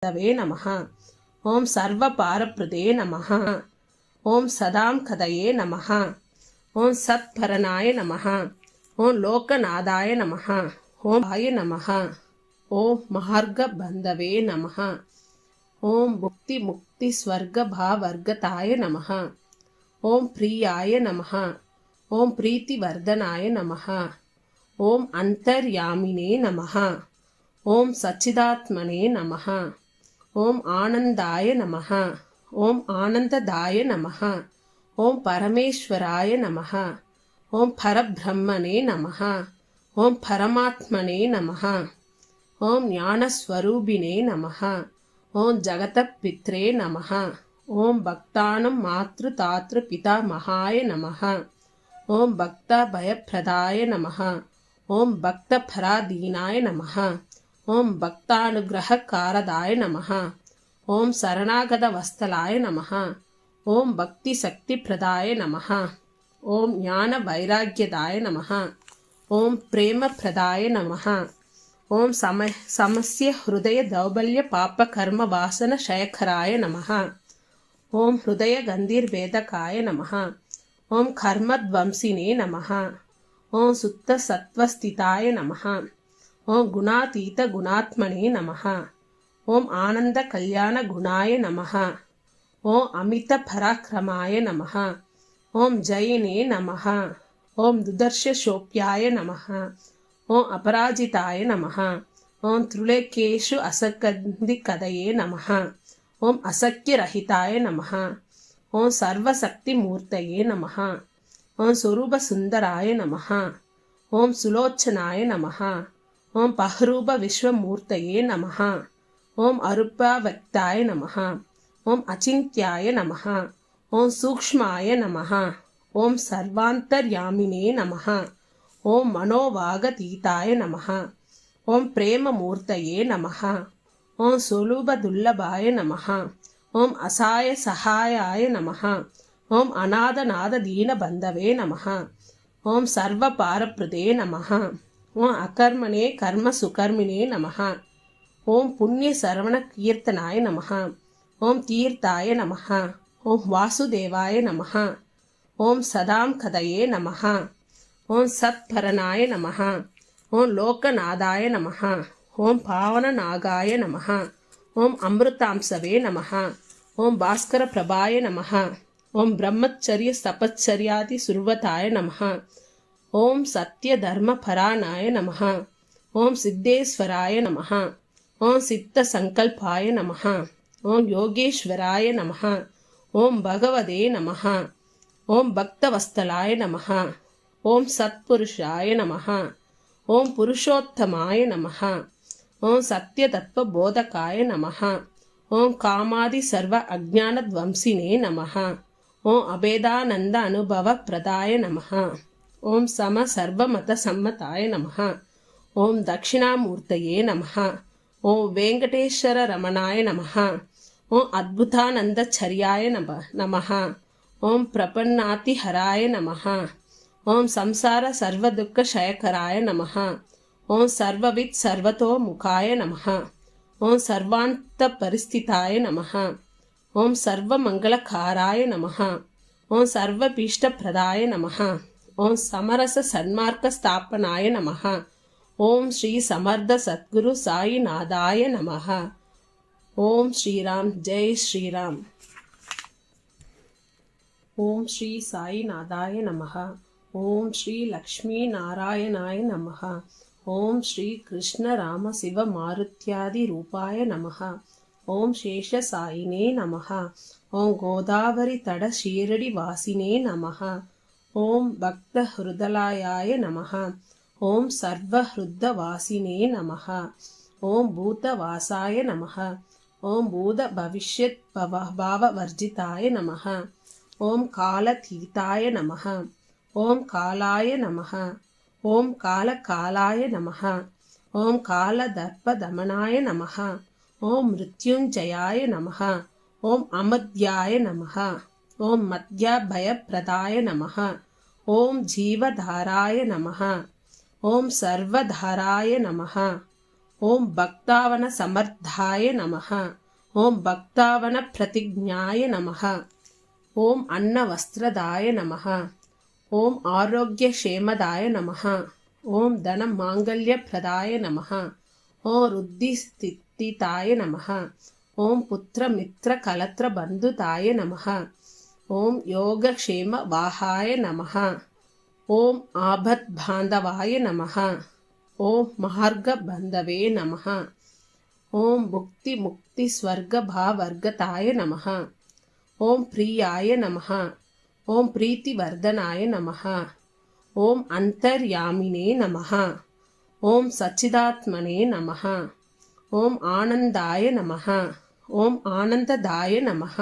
सर्ववे नमः। ओम सर्वपारप्रदे नमः। ओम सदां कदये नमः। ओम सत्परनाय नमः। ओम लोकनादाय नमः। ओम आय नमः। ओम मार्गबंधवे नमः। ओम भुक्ति मुक्ति स्वर्ग भावर्गताय नमः। ओम प्रियाय नमः। ओम प्रीतिवर्धनाय नमः। ओम अंतर्यामिने नमः। ओम सच्चिदात्मने नमः। ओम आनंदाय नमः। ओम आनंददाय नमः। ओम परमेश्वराय नमः। ओम परब्रह्मणे नमः। ओम परमात्मने नमः। ओम ज्ञानस्वरूपिणे नमः। ओम जगतपित्रे नमः। ओम भक्तानां मातृतातृ पितामहाय नमः। ओम भक्तभयप्रदाय नमः। ओम भक्तपराधीनाय नमः। ओम भक्तानुग्रहकारदाय नमः। ओम शरणागतवत्सलाय नमः। ओम भक्तिशक्तिप्रदाय नमः। ओम ज्ञानवैराग्यदाय नमः। ओम प्रेमप्रदाय नमः। ओम समस्य हृदय दौर्बल्य पापकर्म वासन क्षयकराय नमः। ओम हृदय गंधीर्भेदकाय नमः। ओम कर्मध्वंसिने नमः। ओम सुत्त सत्वस्थिताय नमः। ओम गुणातीत गुणात्मने नमः। ओम आनंद कल्याण गुणाय नमः। ओम अमित पराक्रमाय नमः। ओम जयिने नमः। ओम दुदर्श शोप्याय नमः। ओम अपराजिताय नमः। ओम त्रिलोकेषु असंगदिकदये नमः। ओम असख्यरहिताय नमः। ओम सर्वशक्तिमूर्तये नमः। ओम स्वरूप सुंदराय नमः। ओम सुलोचनाय नमः। ओम पहरूप विश्वमूर्तये नमः। ओम अरूपाव्यक्ताय नमः। ओम अचिन्त्याय नमः। ओम सूक्ष्माय नमः। ओम सर्वान्तर्यामिने नमः। ओम मनोवागतीताय नमः। ओम प्रेममूर्तये नमः। ओम स्वरूपदुर्लभाय नमः। ओम असाय सहायाय नमः। ओम अनाथनाथ दीनबन्धवे नमः। ओम सर्वपारप्रदे नमः। ओम अकर्मणे कर्म सुकर्मिणे नमः। ओम पुण्य श्रवण कीर्तनाय नमः। ओम तीर्थाय नमः। ओम वासुदेवाय नमः। ओम सदां कदये नमः। ओम सत्परनाय नमः। ओम लोकनादाय नमः। ओम पावननागाय नमः। ओम अमृतांशवे नमः। ओम भास्कर प्रभाय नमः। ओम ब्रह्मचर्य तपश्चर्यादि सुर्वताय नमः। ओम सत्य धर्म परायणाय नमः। ओम सिद्धेश्वराय नमः। ओम सिद्ध संकल्पाय नमः। ओम योगेश्वराय नमः। ओम भगवते नमः। ओम भक्तवत्सलाय नमः। ओम सत्पुरुषाय नमः। ओम पुरुषोत्तमाय नमः। ओम सत्यतत्त्वबोधकाय नमः। ओम कामादि सर्व अज्ञानध्वंसिने नमः। ओम अभेदानंद अनुभव प्रदाय नमः। ओम सम सर्वमत सम्मताय नमः। ओम दक्षिणामूर्तये नमः। ओम वेंकटेश्वर रमणाय नमः। ओम अद्भुतानंदचर्याय नमः। ओम प्रपन्नातिहराय नमः। ओम संसार सर्वदुःख क्षयकराय नमः। ओम सर्वविद सर्वतोमुखाय नमः। ओम सर्वांत परिस्थिताय नमः। ओम सर्वमंगलकाराय नमः। ओम सर्वभीष्टप्रदाय नमः। ओम समरस सन्मार्ग स्थापनाय नमः। ओम श्री समर्थ सद्गुरु साई नादाय नमः। ओम श्री राम, जय श्री राम। ओम श्री साई नादाय नमः। ओम श्री लक्ष्मी नारायणाय नमः। ओम श्री कृष्ण राम शिव मारुत्यादि रूपाय नमः। ओम शेष साईने नमः। ओम गोदावरी तट शीरडी वासिने नमः। ओम भक्त हृदयाय नमः। ओम सर्वहृदवासिने नमः। ओम भूतवासाय नमः। ओम भूत भविष्यत् भाववर्जिताय नमः। ओम कालातीताय नमः। ओम कालाय नमः। ओम कालकालाय नमः। ओम कालदर्पदमनाय नमः। ओम मृत्युंजयाय नमः। ओम अमद्याय नमः। ओम मध्यभयप्रदाय नमः। ओम जीवधाराय नमः। ओम सर्वधाराय नमः। ఓం భక్తావన సమర్థాయ నమః. ఓం భక్తావన ప్రతిజ్ఞాయ నమః. ఓం అన్నవస్త్రదాయ నమః. ఓం ఆరోగ్యక్షేమదాయ నమః. ఓం ధన మాంగళ్యప్రదాయ నమః. ఓం రుద్ధిస్థితాయ నమః. ఓం పుత్రమిత్రకలత్రబంధుతాయ నమః. ఓం యోగక్షేమవాహాయ నమః. ఓం ఆపద్బాంధవాయ నమః. ఓం మార్గబంధవే నమః. ఓం భుక్తిముక్తిస్వర్గభావర్గతాయ నమః. ఓం ప్రియాయ నమః. ఓం ప్రీతివర్ధనాయ నమః. ఓం అంతర్యామినే నమః. ఓం సచ్చిదాత్మనే నమః. ఓం ఆనందాయ నమః. ఓం ఆనందదాయ నమః.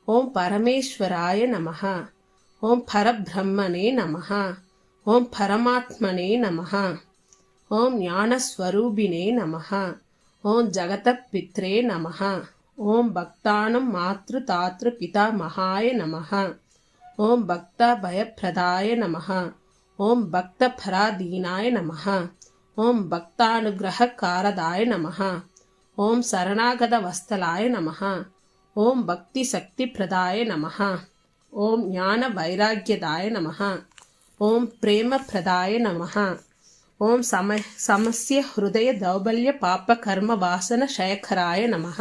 ఓం పరమేశ్వరాయ నమః. ఓం పరబ్రహ్మణే నమః. ఓం పరమాత్మనే నమః. ఓం జ్ఞానస్వరూపిణే నమః. ఓం జగతపిత్రే నమః. ఓం భక్తానం మాతృతాతృపితామహాయ నమః. ఓం భక్తభయప్రదాయ నమః. ఓం భక్తపరాధీనాయ నమః. ఓం భక్తానుగ్రహకారదాయ నమః. ఓం శరణాగతవత్సలాయ నమః. ఓం భక్తిశక్తిప్రదాయ నమః. ఓం జ్ఞానవైరాగ్యదాయ నమః. ఓం ప్రేమప్రదాయ నమః. ఓం సమస్య హృదయ దౌర్బల్య పాపకర్మ వాసన క్షయకరాయ నమః.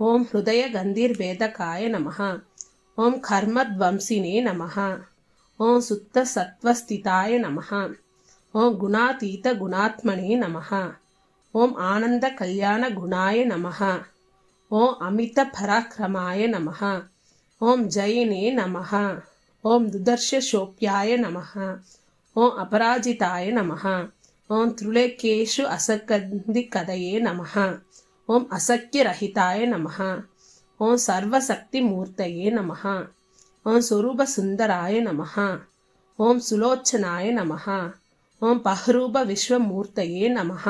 ఓం హృదయ గంధీర్భేదకాయ నమః. ఓం కర్మధ్వంసినే నమః. ఓం సుప్త సత్వస్థితాయ నమః. ఓం గుణాతీత గుణాత్మనే నమః. ఓం ఆనంద కళ్యాణ గుణాయ నమః. ఓం అమిత పరాక్రమాయ నమః. ఓం జయినే నమః. ఓం దుదర్శశోప్యాయ నమః. ఓం అపరాజితాయ నమః. ఓం త్రిలోకేషు అసకందికదయే నమః. ఓం అసఖ్యరహితాయ నమః. ఓం సర్వశక్తిమూర్తయే నమః. ఓం స్వరూపసుందరాయ నమః. ఓం సులోచనాయ నమః. ఓం పహ్రూప విశ్వమూర్తయే నమః.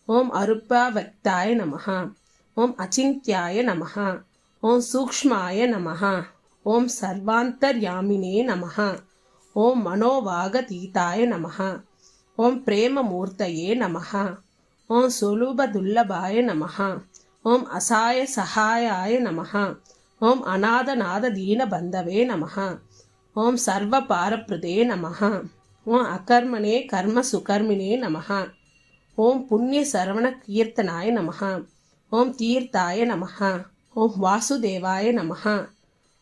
ఓం అరూపవ్యక్తాయ నమః. ఓం అచింత్యాయ నమః. ఓం సూక్ష్మాయ నమః. ఓం సర్వాంతర్యామినే నమః. ఓం మనోవాగతీతాయ నమః. ఓం ప్రేమమూర్తయే నమః. ఓం సులభదుర్లభాయ నమః. ఓం అసాయ సహాయాయ నమః. ఓం అనాథనాథ దీనబంధవే నమః. ఓం సర్వపారప్రదే నమః. ఓం అకర్మణే కర్మ సుకర్మిణే నమః. ఓం పుణ్య శ్రవణ కీర్తనాయ నమః. ఓం తీర్థాయ నమః. ఓం వాసుదేవాయ నమః.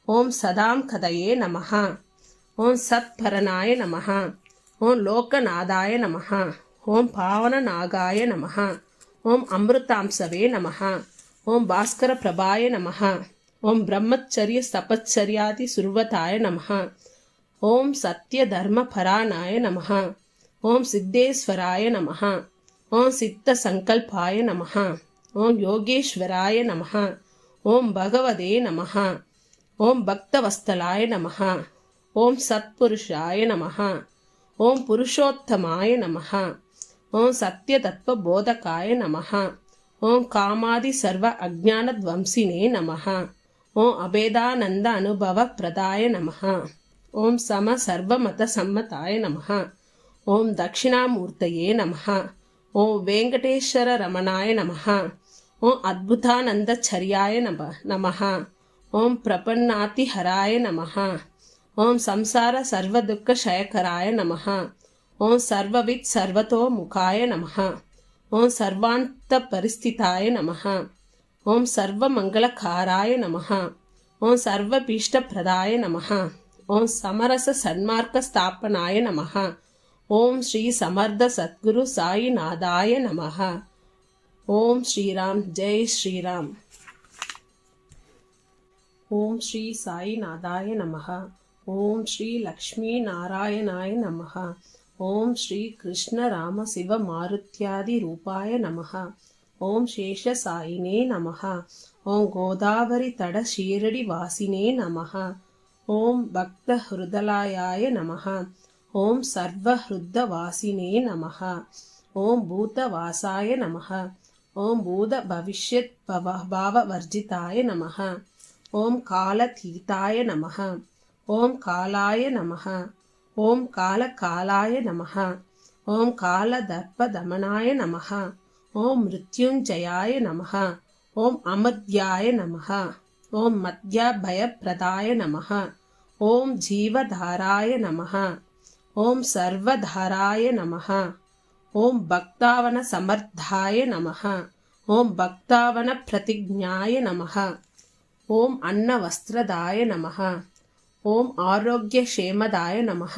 ఓం సదాం కదయే నమః. ఓం సత్పరనాయ నమః. ఓం లోకనాథాయ నమః. ఓం పావననాగాయ నమః. ఓం అమృతాంశవే నమః. ఓం భాస్కర ప్రభాయ నమః. ఓం బ్రహ్మచర్య తపశ్చర్యాది సుర్వతాయ నమః. ఓం సత్యధర్మపరాయణాయ నమః. ఓం సిద్ధేశ్వరాయ నమః. ఓం సిద్ధ సంకల్పాయ నమః. ఓం యోగేశ్వరాయ నమః. ఓం భగవదే నమః. ఓం భక్తవత్సలాయ నమః. ఓం సత్పురుషాయ నమః. ఓం పురుషోత్తమాయ నమః. ఓం సత్యతత్వబోధకాయ నమః. ఓం కామాది సర్వ అజ్ఞానధ్వంసినే నమః. ఓం అభేదానంద అనుభవ ప్రదాయ నమః. ఓం సమ సర్వమత సమ్మతాయ నమః. ఓం దక్షిణామూర్తయే నమః. ఓం వెంకటేశ్వర రమణాయ నమః. ఓం అద్భుతానందచర్యాయ నమః. ఓం ప్రపన్నాతిహరాయ నమః. ఓం సంసార సర్వదుఃఖ క్షయకరాయ నమః. ఓం సర్వవిత్ సర్వతోముఖాయ నమః. ఓం సర్వాంత పరిస్థితాయ నమః. ఓం సర్వమంగళకారాయ నమః. ఓం సర్వభీష్టప్రదాయ నమః. ఓం సమరస సన్మార్గ స్థాపనాయ నమః. ఓం శ్రీ సమర్థ సద్గురు సాయినాథాయ నమః. ఓం శ్రీరామ్ జై శ్రీరామ్. ఓం శ్రీ సాయినాథాయ నమః. ఓం శ్రీ లక్ష్మీనారాయణాయ నమః. ఓం శ్రీ కృష్ణ రామ శివ మారుత్యాది రూపాయ నమః. ఓం శేషసాయినే నమః. ఓం గోదావరి తడ షీరడి వాసినే నమః. ఓం భక్త హృదయాయ నమః. ఓం సర్వహృదవాసినే నమః. ఓం భూతవాసాయ నమః. ఓం భూత భవిష్యత్ భావవర్జితాయ నమః. ఓం కాలతీతాయ నమః. ఓం కాలాయ నమః. ఓం కాలకాలాయ నమః. ఓం కాలదర్పదమనాయ నమః. ఓం మృత్యుంజయాయ నమః. ఓం అమర్త్యాయ నమః. ఓం మధ్యాభయప్రదాయ నమః. ఓం జీవధారాయ నమః. ఓం సర్వధారాయ నమః. ఓం భక్తావన సమర్థాయ నమః. ఓం భక్తావన ప్రతిజ్ఞాయ నమః. ఓం అన్నవస్త్రదాయ నమః. ఓం ఆరోగ్యక్షేమదాయ నమః.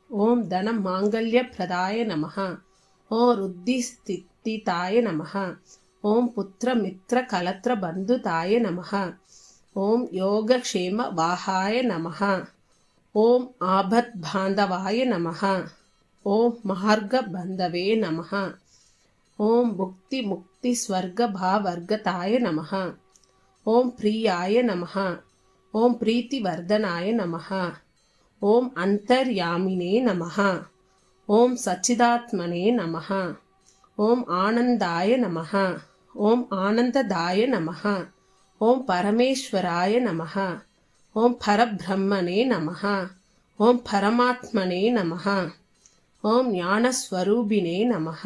ఓం ధన మాంగళ్యప్రదాయ నమః. ఓం రుద్ధిస్థితాయ నమః. ఓం పుత్రమిత్రకలత్రబంధుతాయ నమః. ఓం యోగక్షేమ వాహాయ నమః. ఓం ఆపద్బాంధవాయ నమః. ఓం మార్గబంధవే నమః. ఓం భుక్తి ముక్తి స్వర్గ భావర్గతాయ నమః. ఓం ప్రియాయ నమః. ఓం ప్రీతివర్ధనాయ నమః. ఓం అంతర్యామినే నమః. ఓం సచ్చిదాత్మనే నమః. ఓం ఆనందాయ నమః. ఓం ఆనందదాయ నమః. ఓం పరమేశ్వరాయ నమః. ఓం పరబ్రహ్మణే నమః. ఓం పరమాత్మనే నమః. ఓం జ్ఞానస్వరూపిణే నమః.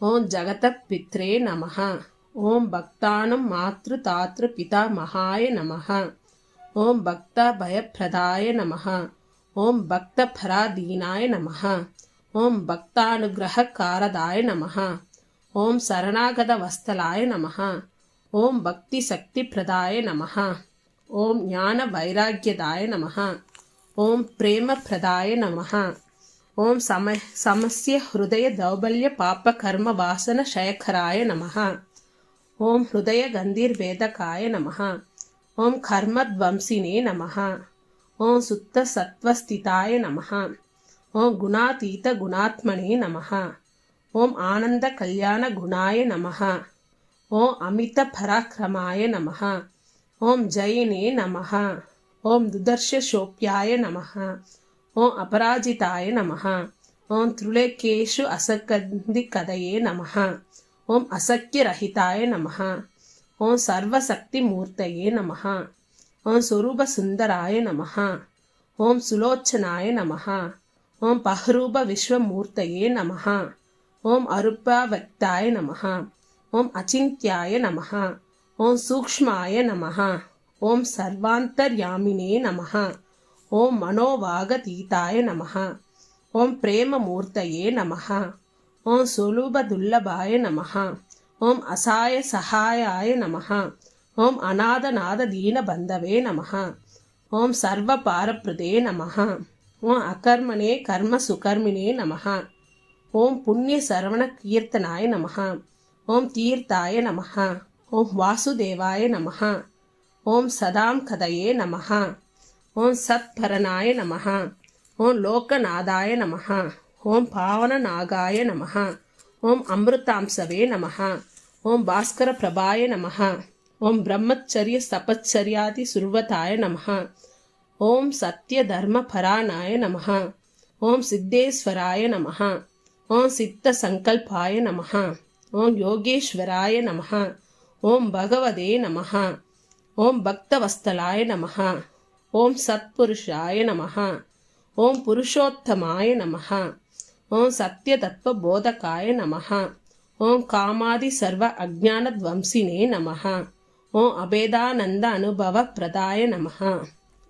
ఓం జగతపిత్రే నమః. ఓం భక్తానం మాతృతాతృపితామహాయ నమః. ఓం భక్తభయప్రదాయ నమః. ఓం భక్తపరాధీనాయ నమః. ఓం భక్తానుగ్రహకారదాయ నమః. ఓం శరణాగతవత్సలాయ నమః. ఓం భక్తిశక్తిప్రదాయ నమః. ఓం జ్ఞానవైరాగ్యదాయ నమః. ఓం ప్రేమప్రదాయ నమః. ఓం సమస్య హృదయ దౌర్బల్య పాపకర్మ వాసన క్షయకరాయ నమః. ఓం హృదయ గంధీర్వేదకాయ నమః. ఓం కర్మధ్వంసినే నమః. ఓం సుత్త సత్వస్థితాయ నమః. ఓం గుణాతీత గుణాత్మనే నమః. ఓం ఆనంద కళ్యాణ గుణాయ నమః. ఓం అమిత పరాక్రమాయ నమః. ఓం జయినే నమః. ఓం దుదర్శశోప్యాయ నమః. ఓం అపరాజితాయ నమః. ఓం త్రులేకేషు అసకందికదయే నమః. ఓం అసఖ్యరహితాయ నమః. ఓం సర్వశక్తిమూర్తయే నమః. ఓం స్వరూపసుందరాయ నమః. ఓం సులోచనాయ నమః. ఓం పహరూప విశ్వమూర్తయే నమః. ఓం అరూపవ్యక్తాయ నమః. ఓం అచింత్యాయ నమః. ఓం సూక్ష్మాయ నమః. ఓం సర్వాంతర్యామినే నమః. ఓం మనోవాగతీతాయ నమః. ఓం ప్రేమమూర్తయే నమః. ఓం సులభదుర్లభాయ నమః. ఓం అసాయ సహాయాయ నమః. ఓం అనాథనాథ దీనబంధవే నమః. ఓం సర్వపారప్రదే నమః. ఓం అకర్మణే కర్మ సుకర్మిణే నమః. ఓం పుణ్య శ్రవణ కీర్తనాయ నమః. ఓం తీర్థాయ నమః. ఓం వాసుదేవాయ నమః. ఓం సదాం కదయే నమః. ఓం సత్పరనాయ నమః. ఓం లోకనాథాయ నమః. ఓం పావననాగాయ నమః. ఓం అమృతాంశవే నమః. ఓం భాస్కర ప్రభాయ నమః. ఓం బ్రహ్మచర్య తపశ్చర్యాది సుర్వతాయ నమః. ఓం సత్యధర్మపరాయణాయ నమః. ఓం సిద్ధేశ్వరాయ నమః. ఓం సిద్ధ సంకల్పాయ నమః. ఓం యోగేశ్వరాయ నమః. ఓం భగవదే నమః. ఓం భక్తవత్సలాయ నమః. ఓం సత్పురుషాయ నమః. ఓం పురుషోత్తమాయ నమః. ఓం సత్యతత్వబోధకాయ నమః. ఓం కామాది సర్వ అజ్ఞానధ్వంసినే నమః. ఓం అభేదానంద అనుభవ ప్రదాయ నమః.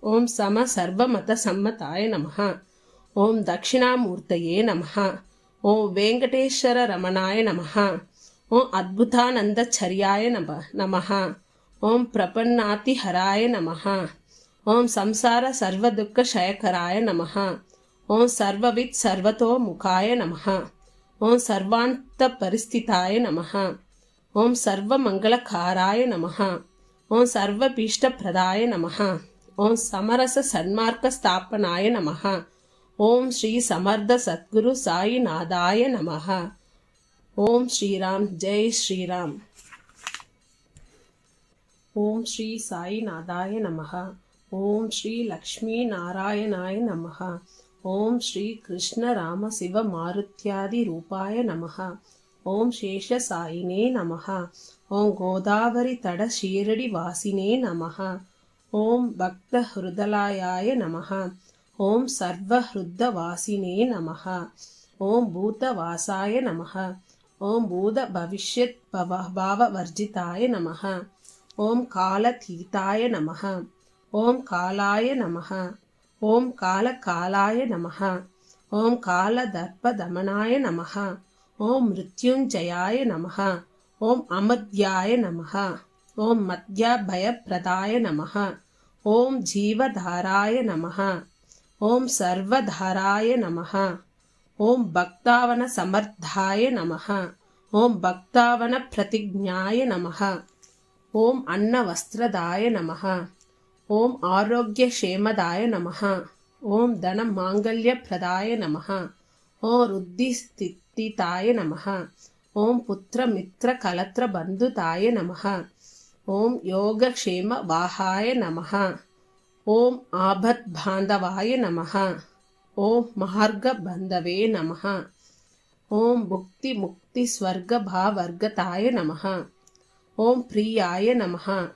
ఓం సమ సర్వమత సమ్మతాయ నమః. ఓం దక్షిణామూర్తయే నమః. ఓం వెంకటేశ్వర రమణాయ నమః. ఓం అద్భుతానందచర్యాయ నమః. ఓం ప్రపన్నాతిహరాయ నమః. ఓం సంసార సర్వదుఃఖక్షయకరాయ నమః. ఓం సర్వవిత్ సర్వతోముఖాయ నమః. ఓం సర్వాంత పరిస్థితాయ నమః. ఓం సర్వమంగళకారాయ నమః. ఓం సర్వభీష్టప్రదాయ నమః. ఓం సమరస సన్మార్గ స్థాపనాయ నమః. ఓం శ్రీ సమర్థ సద్గురు సాయినాథాయ నమః. ఓం శ్రీరామ్ జై శ్రీరామ్. ఓం శ్రీ సాయినాథాయ నమః. ఓం శ్రీ లక్ష్మీనారాయణాయ నమః. ఓం శ్రీ కృష్ణ రామ శివ మారుత్యాది రూపాయ నమః. ఓం శేషసాయినే నమః. ఓం గోదావరి తడ షీరడి వాసినే నమః. ఓం భక్త హృదయాయ నమః. ఓం సర్వహృదవాసినే నమః. ఓం భూతవాసాయ నమః. ஓம் பூத பவிஷ்யத் பாவவர்ஜிதாய நமः. ஓம் காலதீதாய நமः. ஓம் காலாய நமः. ஓம் காலகாலாய நமः. ஓம் காலதர்ப்பதமனாய நமः. ஓம் மிருத்யுஞ்சயாய நமः. ஓம் அமத்யாய நமः. ஓம் மத்யாபயப்ரதாய நமः. ஓம் ஜீவதாராய நமः. ஓம் சர்வதாராய நமः. ஓம் பக்தாவன சமர்த்தாய நமः. ஓம் பக்தாவன பிரதிஜ்ஞாய நமः. ஓம் அன்னவஸ்திரதாய நமः. ஓம் ஆரோக்கியக்ஷேமதாய நமः. ஓம் தனமாங்கல்யப்ரதாய நமः. ஓம் ருத்திஸ்திதாய நமः. ஓம் புத்திரமித்ரகலத்ரபந்துதாய நமः. ஓம் யோகக்ஷேமவாஹாய நமः. ஓம் ஆபத்பாந்தவாய நமः. ஓம் மார்கபந்தவே நமः. ஓம் புக்திமுக்திஸ்வர்கபாவர்கதாய நமः. ஓம் பிரியாய நமः.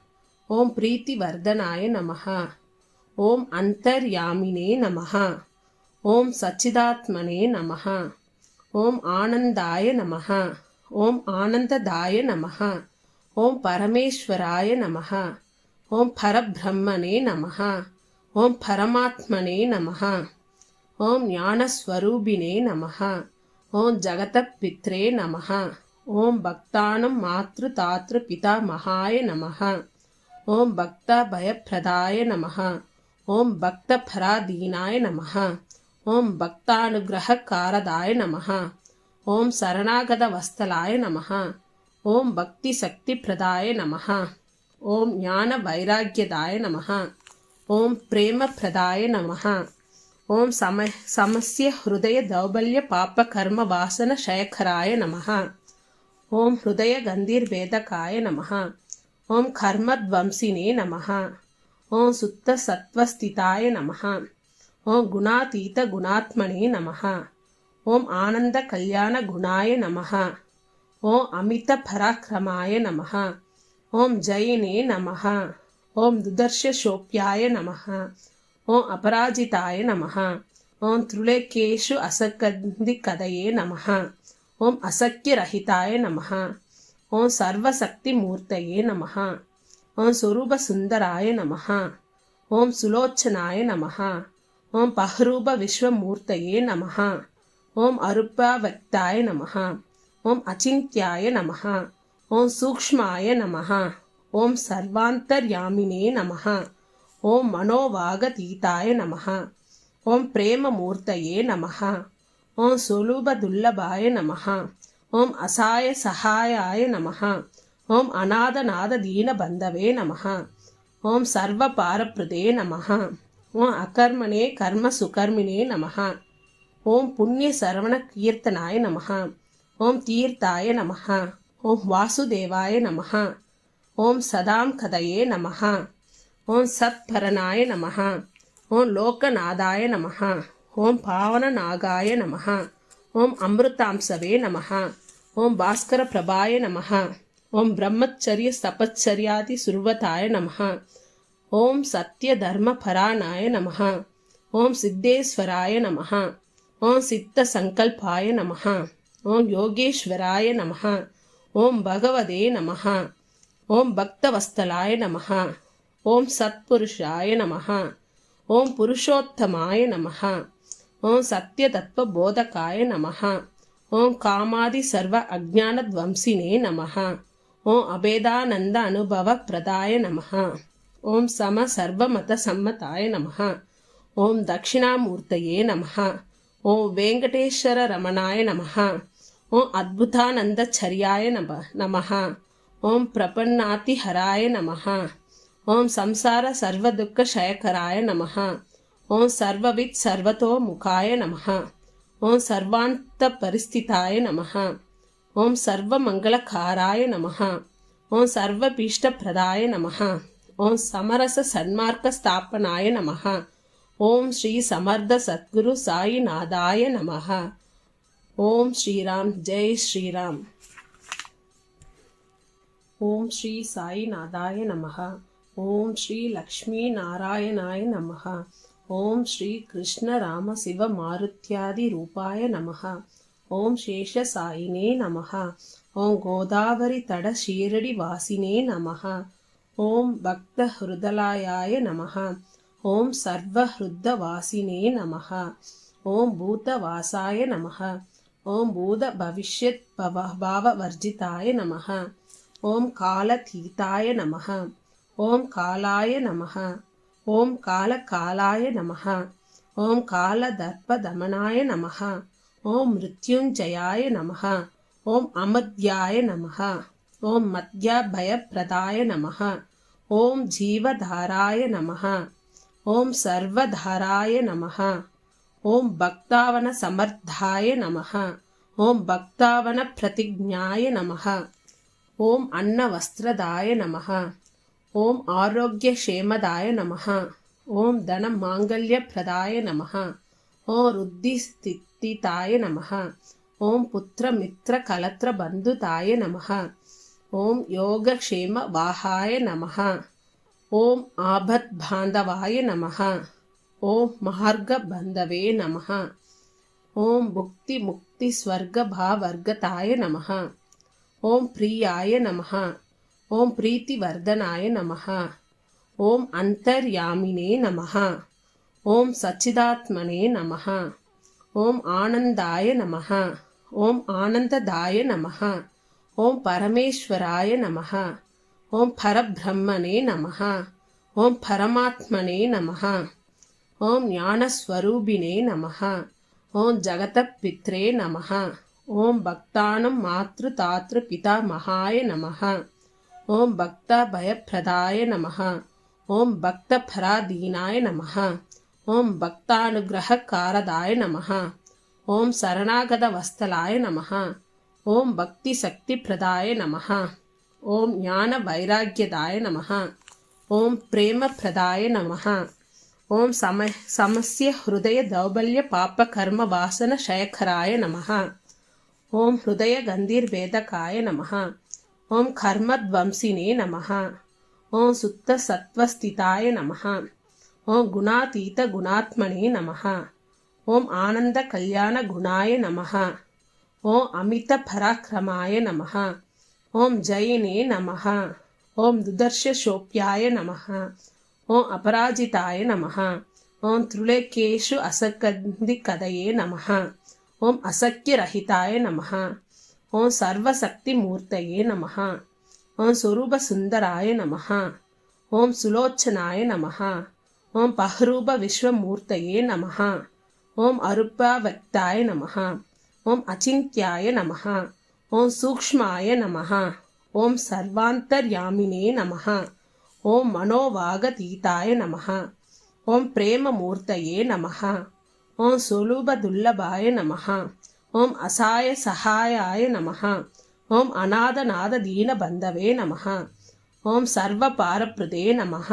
ஓம் பிரீத்திவர்தனாய நமः. ஓம் அந்தர்யாமினே நமः. ஓம் சச்சிதாத்மனே நமः. ஓம் ஆனந்தாய நமः. ஓம் ஆனந்ததாய நமः. ஓம் பரமேஸ்வராய நமः. ஓம் பரபிரம்மனே நமः. ஓம் பரமாத்மனே நமः. ஓம் ஞானஸ்வரூபிணே நமः. ஓம் ஜகதப்பித்ரே நமः. ஓம் பக்தானம் மாத்ரு பிதாமகாய நமः. ஓம் பக்தபயப்ரதாய நமः. ஓம் பக்தபராதீனாய நமः. ஓம் பக்தானுகிரககாரதாய நமः. ஓம் சரணாகதவஸ்தலாய நமः. ஓம் பக்திசக்திப்ரதாய நமः. ஓம் ஞானவைராக்கியதாய நமः. ஓம் பிரேமப்ரதாய நமः. ஓம் சமஸ்ய ஹிருதய தௌபல்ய பாப கர்ம வாசன ஷயக்கராய நமः. ஓம் ஹிருதய கந்தீர்வேதகாய நமः. ஓம் கர்மத்வம்சினே நமः. ஓம் சுத்த சத்வஸ்திதாய நமः. ஓம் குணாதீத குணாத்மனே நமः. ஓம் ஆனந்த கல்யாண குணாய நமः. ஓம் அமித பராக்கிரமாய நமः. ஓம் ஜெயினே நமः. ஓம் துதர்ஷோப்யாய நமः. ஓம் அபராஜிதாய நமः. ஓம் த்ருலேகேஷு அசகந்திகதயே நமः. ஓம் அசக்கியரஹிதாய நமः. ஓம் சர்வசக்திமூர்த்தயே நமः. ஓம் ஸ்வரூபசுந்தராய நமः. ஓம் சுலோச்சனாய நமः. ஓம் பஹ்ரூப விஸ்வமூர்த்தயே நமः. ஓம் அருப்பாவக்தாய நமः. ஓம் அச்சிந்த்யாய நமः. ஓம் சூக்ஷ்மாய நமः. ஓம் சர்வாந்தர்யாமினே நமः. ஓம் மனோவாகதீதாய நமः. ஓம் பிரேமமூர்த்தயே நமः. ஓம் சுலூபதுல்லபாய நமः. ஓம் அசாய சகாயாய நமः. ஓம் அநாதநாததீனபந்தவே நமः. ஓம் சர்வபாரப்ரதே நமः. ஓம் அகர்மணே கர்ம சுகர்மினே நமः. ஓம் புண்ணிய சரவண கீர்த்தனாய நமः. ஓம் தீர்த்தாய நமः. ஓம் வாசுதேவாய நமः. ஓம் சதாம் கதயே நமः. ஓம் சத்பரனாய நமः. ஓம் லோகநாதாய நமः. ஓம் பாவனநாகாய நமः. ஓம் அமிர்தாம்சவே நமः. ஓம் பாஸ்கர பிரபாய நமः. ஓம் பிரம்மச்சரிய தபச்சரியாதி சுர்வதாய நமः. ஓம் சத்ய தர்ம பராணாய நமः. ஓம் சித்தேஸ்வராய நமः. ஓம் சித்த சங்கல்பாய நமः. ஓம் யோகேஸ்வராய நமः. ஓம் பகவதே நமः. ஓம் பக்தவஸ்தலாய நமः. ஓம் சத்புருஷாய நமः. ஓம் புருஷோத்தமாய நமः. ஓம் சத்யதத்வ போதகாய நமः. ஓம் காமாதி சர்வ அஜ்ஞானத்வம்சினே நமः. ஓம் அபேதானந்த அனுபவ பிரதாய நமः. ஓம் சம சர்வமத சம்மதாய நமः. ஓம் தட்சிணாமூர்த்தயே நமः. ஓம் வெங்கடேஸ்வர ரமணாய நமः. ஓம் அத்புதானந்தச்சரியாய நமः. ஓம் பிரபன்னாதிஹராய நமः. ஓம் சம்சார சர்வதுக்க ஷயக்கராய நமः. ஓம் சர்வவித் சர்வதோமுகாய நமः. ஓம் சர்வாந்த பரிஸ்திதாய நமः. ஓம் சர்வமங்களகாராய நமः. ஓம் சர்வபீஷ்டப்பிரதாய நமः. ஓம் சமரச சன்மார்க்க ஸ்தாபனாய நமः. ஓம் ஸ்ரீ சமர்த்த சத்குரு சாயிநாதாய நமः. ஓம் ஸ்ரீராம் ஜெய் ஸ்ரீராம். ஓம் ஸ்ரீ சாயிநாதாய நமः. ஓம் ஸ்ரீ லக்ஷ்மி நாராயணாய நமः. ஓம் ஸ்ரீ கிருஷ்ண ராம சிவ மாருத்யாதி ரூபாய நமः. ஓம் சேஷசாயினே நமஹ. ஓம் கோதாவரி தட ஷீரடி வாசினே நமஹ. ஓம் பக்த ஹிருதலாயாய நமஹ. ஓம் சர்வ ஹிருத்த வாசினே நமஹ. ஓம் பூத வாசாய நமஹ. ஓம் பூத பவிஷ்யத் பாவ வர்ஜிதாய நமஹ. ஓம் காலதீதாய நமஹ. ஓம் காலாய நமஹ. ஓம் காலகாலாய நமஹ. ஓம் காலதர்ப்பதமனாய நமஹ. ஓம் மிருத்யுஞ்சயாய நமஹ. ஓம் அமத்யாய நமஹ. ஓம் மத்யபயப்ரதாய நமஹ. ஓம் ஜீவதாராய நமஹ. ஓம் சர்வதாராய நமஹ. ஓம் பக்தாவன சமர்த்தாய நமஹ. ஓம் பக்தாவன பிரதிஜ்ஞாய நமஹ. ஓம் அன்னவஸ்திரதாய நமஹ. ஓம் ஆரோக்கியக்ஷேமதாய நமஹ. ஓம் தனம் மாங்கல்யப்ரதாய நமஹ. ஓம் ருத்திஸ்திதாய நமஹ. ஓம் புத்திரமித்ர கலத்ர பந்துதாய நமஹ. ஓம் யோகக்ஷேம வாஹாய நமஹ. ஓம் ஆபத் பாந்தவாய நமஹ. ஓம் மார்க பந்தவே நமஹ. ஓம் புக்தி முக்தி ஸ்வர்க பாவர்கதாய நமஹ. ஓம் பிரியாய நமஹ. ஓம் பிரீத்தி வர்தனாய நமஹ. ஓம் அந்தர்யாமினே நமஹ. ஓம் சச்சிதாத்மனே நமஹ. ஓம் ஆனந்தாய நமஹ. ஓம் ஆனந்ததாய நமஹ. ஓம் பரமேஸ்வராய நமஹ. ஓம் பரபிரம்மனே நமஹ. ஓம் பரமாத்மனே நமஹ. ஓம் ஞானஸ்வரூபினே நமஹ. ஓம் ஜகதபித்ரே நமஹ. ஓம் பக்தானம் மாத்ரு தாத்ரு பிதாமகாய நமஹ. ஓம் பக்த பயப்பிரதாய நமஹ. ஓம் பக்த பராதீனாய நமஹ. ஓம் பக்தானுகிரககாரதாய நமஹ. ஓம் சரணாகத வஸ்தலாய நமஹ. ஓம் பக்தி சக்தி பிரதாய நமஹ. ஓம் ஞான வைராக்கியதாய நமஹ. ஓம் பிரேம பிரதாய நமஹ. ஓம் சமஸ்ய ஹிருதய தௌபல்ய பாப்ப கர்ம வாசன ஷயக்கராய நமஹ. ஓம் ஹிருதய கந்தீர் வேதகாய நமஹ. ஓம் கர்மத்வம்சினே நமஹ. ஓம் சுத்த சத்வஸ்திதாய நமஹ. ஓம் குணாதீத குணாத்மனே நமஹ. ஓம் ஆனந்த கல்யாண குணாய நமஹ. ஓம் அமித பராக்கிரமாய நமஹ. ஓம் ஜயினே நமஹ. ஓம் துதர்ஷ சோப்யாய நமஹ. ஓம் அபராஜிதாய நமஹ. ஓம் த்ருலேகேஷு அசகந்தி கதையே நமஹ. ஓம் அசக்கியரஹிதாய நமஹ. ஓம் சர்வசக்தி மூர்த்தயே நமஹ. ஓம் ஸ்வரூப சுந்தராய நமஹ. ஓம் சுலோச்சனாய நமஹ. ஓம் பஹ்ரூப விஸ்வமூர்த்தயே நமஹ. ஓம் அருப்பாவக்தாய நமஹ. ஓம் அச்சிந்த்யாய நமஹ. ஓம் சூக்ஷ்மாய நமஹ. ஓம் சர்வாந்தர்யாமினே நமஹ. ஓம் மனோவாகதீதாய நமஹ. ஓம் பிரேமமூர்த்தயே நமஹ. ஓம் சுலூபதுல்லபாய நமஹ. ஓம் அசாய சகாயாய நமஹ. ஓம் அநாதநாத தீனபந்தவே நமஹ. ஓம் சர்வ பாரப்ரதே நமஹ.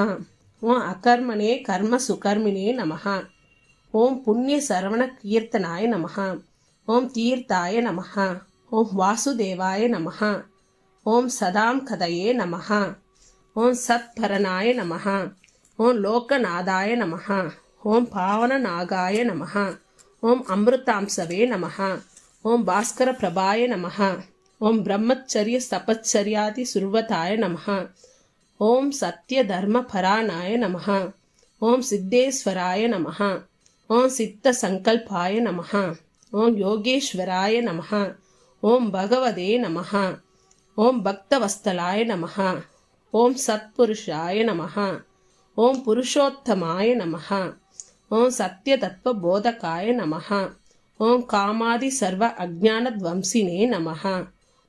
ஓம் அகர்மணே கர்ம சுகர்மினே நமஹ. ஓம் புண்ணிய சரவண கீர்த்தனாய நமஹ. ஓம் தீர்த்தாய நமஹ. ஓம் வாசுதேவாய நமஹ. ஓம் சதாம் கதையே நமஹ. ஓம் சத்பரனாய நமஹ. ஓம் லோகநாதாய நமஹ. ஓம் பாவனநாகாய நமஹ. ஓம் அமிர்தாம்சவே நமஹ. ஓம் பாஸ்கர பிரபாய நமஹ. ஓம் பிரம்மச்சரிய தபச்சரியாதி சுர்வதாய நமஹ. ஓம் சத்ய தர்ம பராணாய நமஹ. ஓம் சித்தேஸ்வராய நமஹ. ஓம் சித்த சங்கல்பாய நமஹ. ஓம் யோகேஸ்வராய நமஹ. ஓம் பகவதே நமஹ. ஓம் பக்தவஸ்தலாய நமஹ. ஓம் சத்புருஷாய நமஹ. ஓம் புருஷோத்தமாய நமஹ. ஓம் சத்ய தத்வ போதகாய நமஹ. ஓம் காமாதி சர்வ அஜ்ஞானத்வம்சினே நமஹ.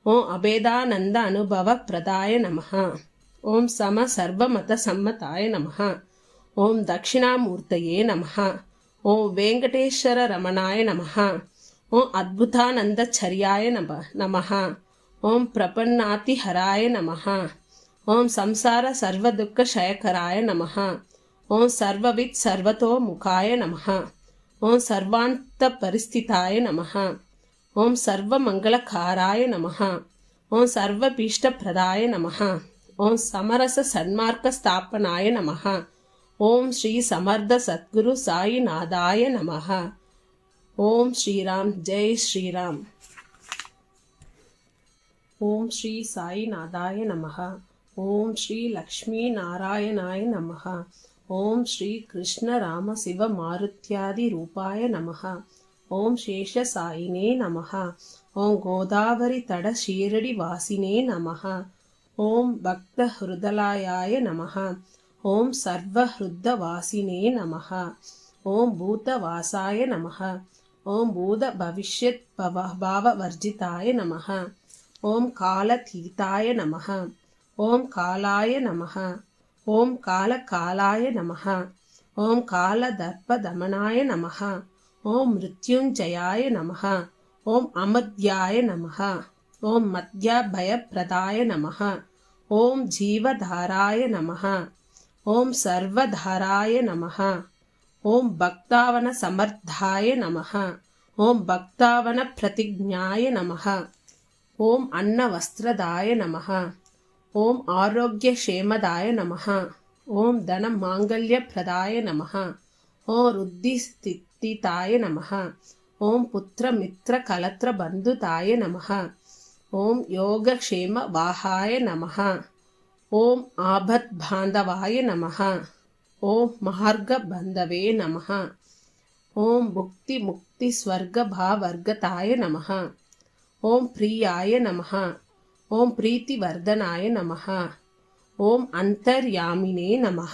ஓம் அபேதானந்த அனுபவ பிரதாய நமஹ. ஓம் சம சர்வமத சம்மதாய நமஹ. ஓம் தட்சிணாமூர்த்தயே நமஹ. ஓம் வெங்கடேஸ்வர ரமணாய நமஹ. ஓம் அத்புதானந்தச்சரியாய நமஹ. ஓம் பிரபன்னாதிஹராய நமஹ. ஓம் சம்சார சர்வதுக்க ஷயக்கராய நமஹ. ஓம் சர்வவித் சர்வதோமுகாய நமஹ. ஓம் சர்வாந்த பரிஸ்திதாய நமஹ. ஓம் சர்வமங்களகாராய நமஹ. ஓம் சர்வபீஷ்டப்பிரதாய நமஹ. ஓம் சமரச சன்மார்க்க ஸ்தாபனாய நமஹ. ஓம் ஸ்ரீ சமர்த்த சத்குரு சாயிநாதாய நமஹ. ஓம் ஸ்ரீராம் ஜெய் ஸ்ரீராம். ஓம் ஸ்ரீ சாயிநாதாய நமஹ. ஓம் ஸ்ரீ லக்ஷ்மி நாராயணாய நமஹ. ஓம் ஸ்ரீ கிருஷ்ண ராம சிவ மாருத்யாதி ரூபாய நமஹ. ஓம் சேஷ சாயினே நமஹ. ஓம் கோதாவரி தட ஷீரடி வாசினே நமஹ. ஓம் பக்த ஹிருதலாயாய நமஹ. ஓம் சர்வ ஹிருத்த வாசினே நமஹ. ஓம் பூத வாசாய நமஹ. ஓம் பூத பவிஷ்யத் பாவ வர்ஜிதாய நமஹ. ஓம் காலதீதாய நமஹ. ஓம் காலாய நமஹ. ஓம் காலகாலாய நமஹ. ஓம் காலதர்ப்பதமனாய நமஹ. ஓம் மிருத்யுஞ்சயாய நமஹ. ஓம் அமத்யாய நமஹ. ஓம் மத்யபயப்ரதாய நமஹ. ஓம் ஜீவதாராய நமஹ. ஓம் சர்வதாராய நமஹ. ஓம் பக்தாவன சமர்த்தாய நமஹ. ஓம் பக்தாவன பிரதிஜ்ஞாய நமஹ. ஓம் அன்னவஸ்திரதாய நமஹ. ஓம் ஆரோக்கியக்ஷேமதாய நமஹ. ஓம் தன மாங்கல்யப்ரதாய நமஹ. ஓம் ருத்திஸ்திதாய நமஹ. ஓம் புத்திர மித்ர கலத்ர பந்துதாய நமஹ. ஓம் யோகக்ஷேம வாஹாய நமஹ. ஓம் ஆபத் பாந்தவாய நமஹ. ஓம் மார்க பந்தவே நமஹ. ஓம் புக்தி முக்தி ஸ்வர்க பாவர்கதாய நமஹ. ஓம் பிரியாய நமஹ. ஓம் பிரீத்தி வர்தனாய நமஹ. ஓம் அந்தர்யாமினே நமஹ.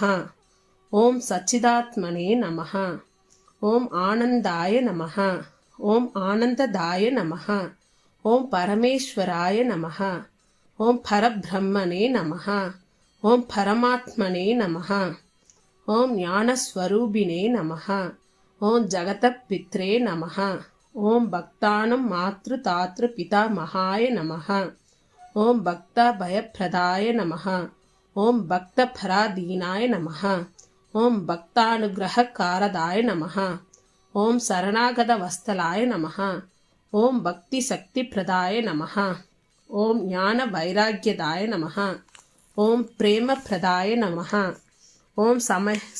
ஓம் சச்சிதாத்மனே நமஹ. ஓம் ஆனந்தாய நமஹ. ஓம் ஆனந்ததாய நமஹ. ஓம் பரமேஸ்வராய நமஹ. ஓம் பரபிரம்மனே நமஹ. ஓம் பரமாத்மனே நமஹ. ஓம் ஞானஸ்வரூபினே நமஹ. ஓம் ஜகதபித்ரே நமஹ. ஓம் பக்தானம் மாத்ரு தாத்ரு பிதாமகாய நமஹ. ஓம் பக்த பயப்பிரதாய நமஹ. ஓம் பக்த பராதீனாய நமஹ. ஓம் பக்தானுகிரககாரதாய நமஹ. ஓம் சரணாகத வஸ்தலாய நமஹ. ஓம் பக்தி சக்தி பிரதாய நமஹ. ஓம் ஞான வைராக்கியதாய நமஹ. ஓம் பிரேம பிரதாய நமஹ. ஓம்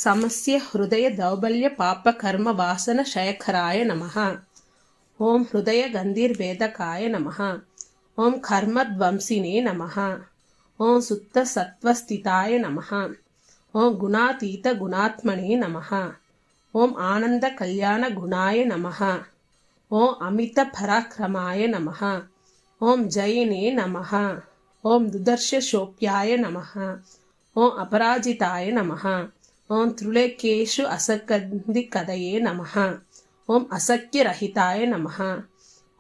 சமஸ்ய ஹிருதய தௌபல்ய பாப கர்ம வாசன ஷயக்கராய நமஹ. ஓம் ஹிருதய கந்தீர் வேதகாய நமஹ. ஓம் கர்மத்வம்சினே நமஹ. ஓம் சுத்த சத்வஸ்திதாய நமஹ. ஓம் குணாதீத குணாத்மனே நமஹ. ஓம் ஆனந்த கல்யாண குணாய நமஹ. ஓம் அமித பராக்கிரமாய நமஹ. ஓம் ஜயினே நமஹ. ஓம் துதர்ஷ சோப்யாய நமஹ. ஓம் அபராஜிதாய நமஹ. ஓம் த்ருலேகேஷு அசகந்தி கதையே நமஹ. ஓம் அசக்கியரஹிதாய நமஹ.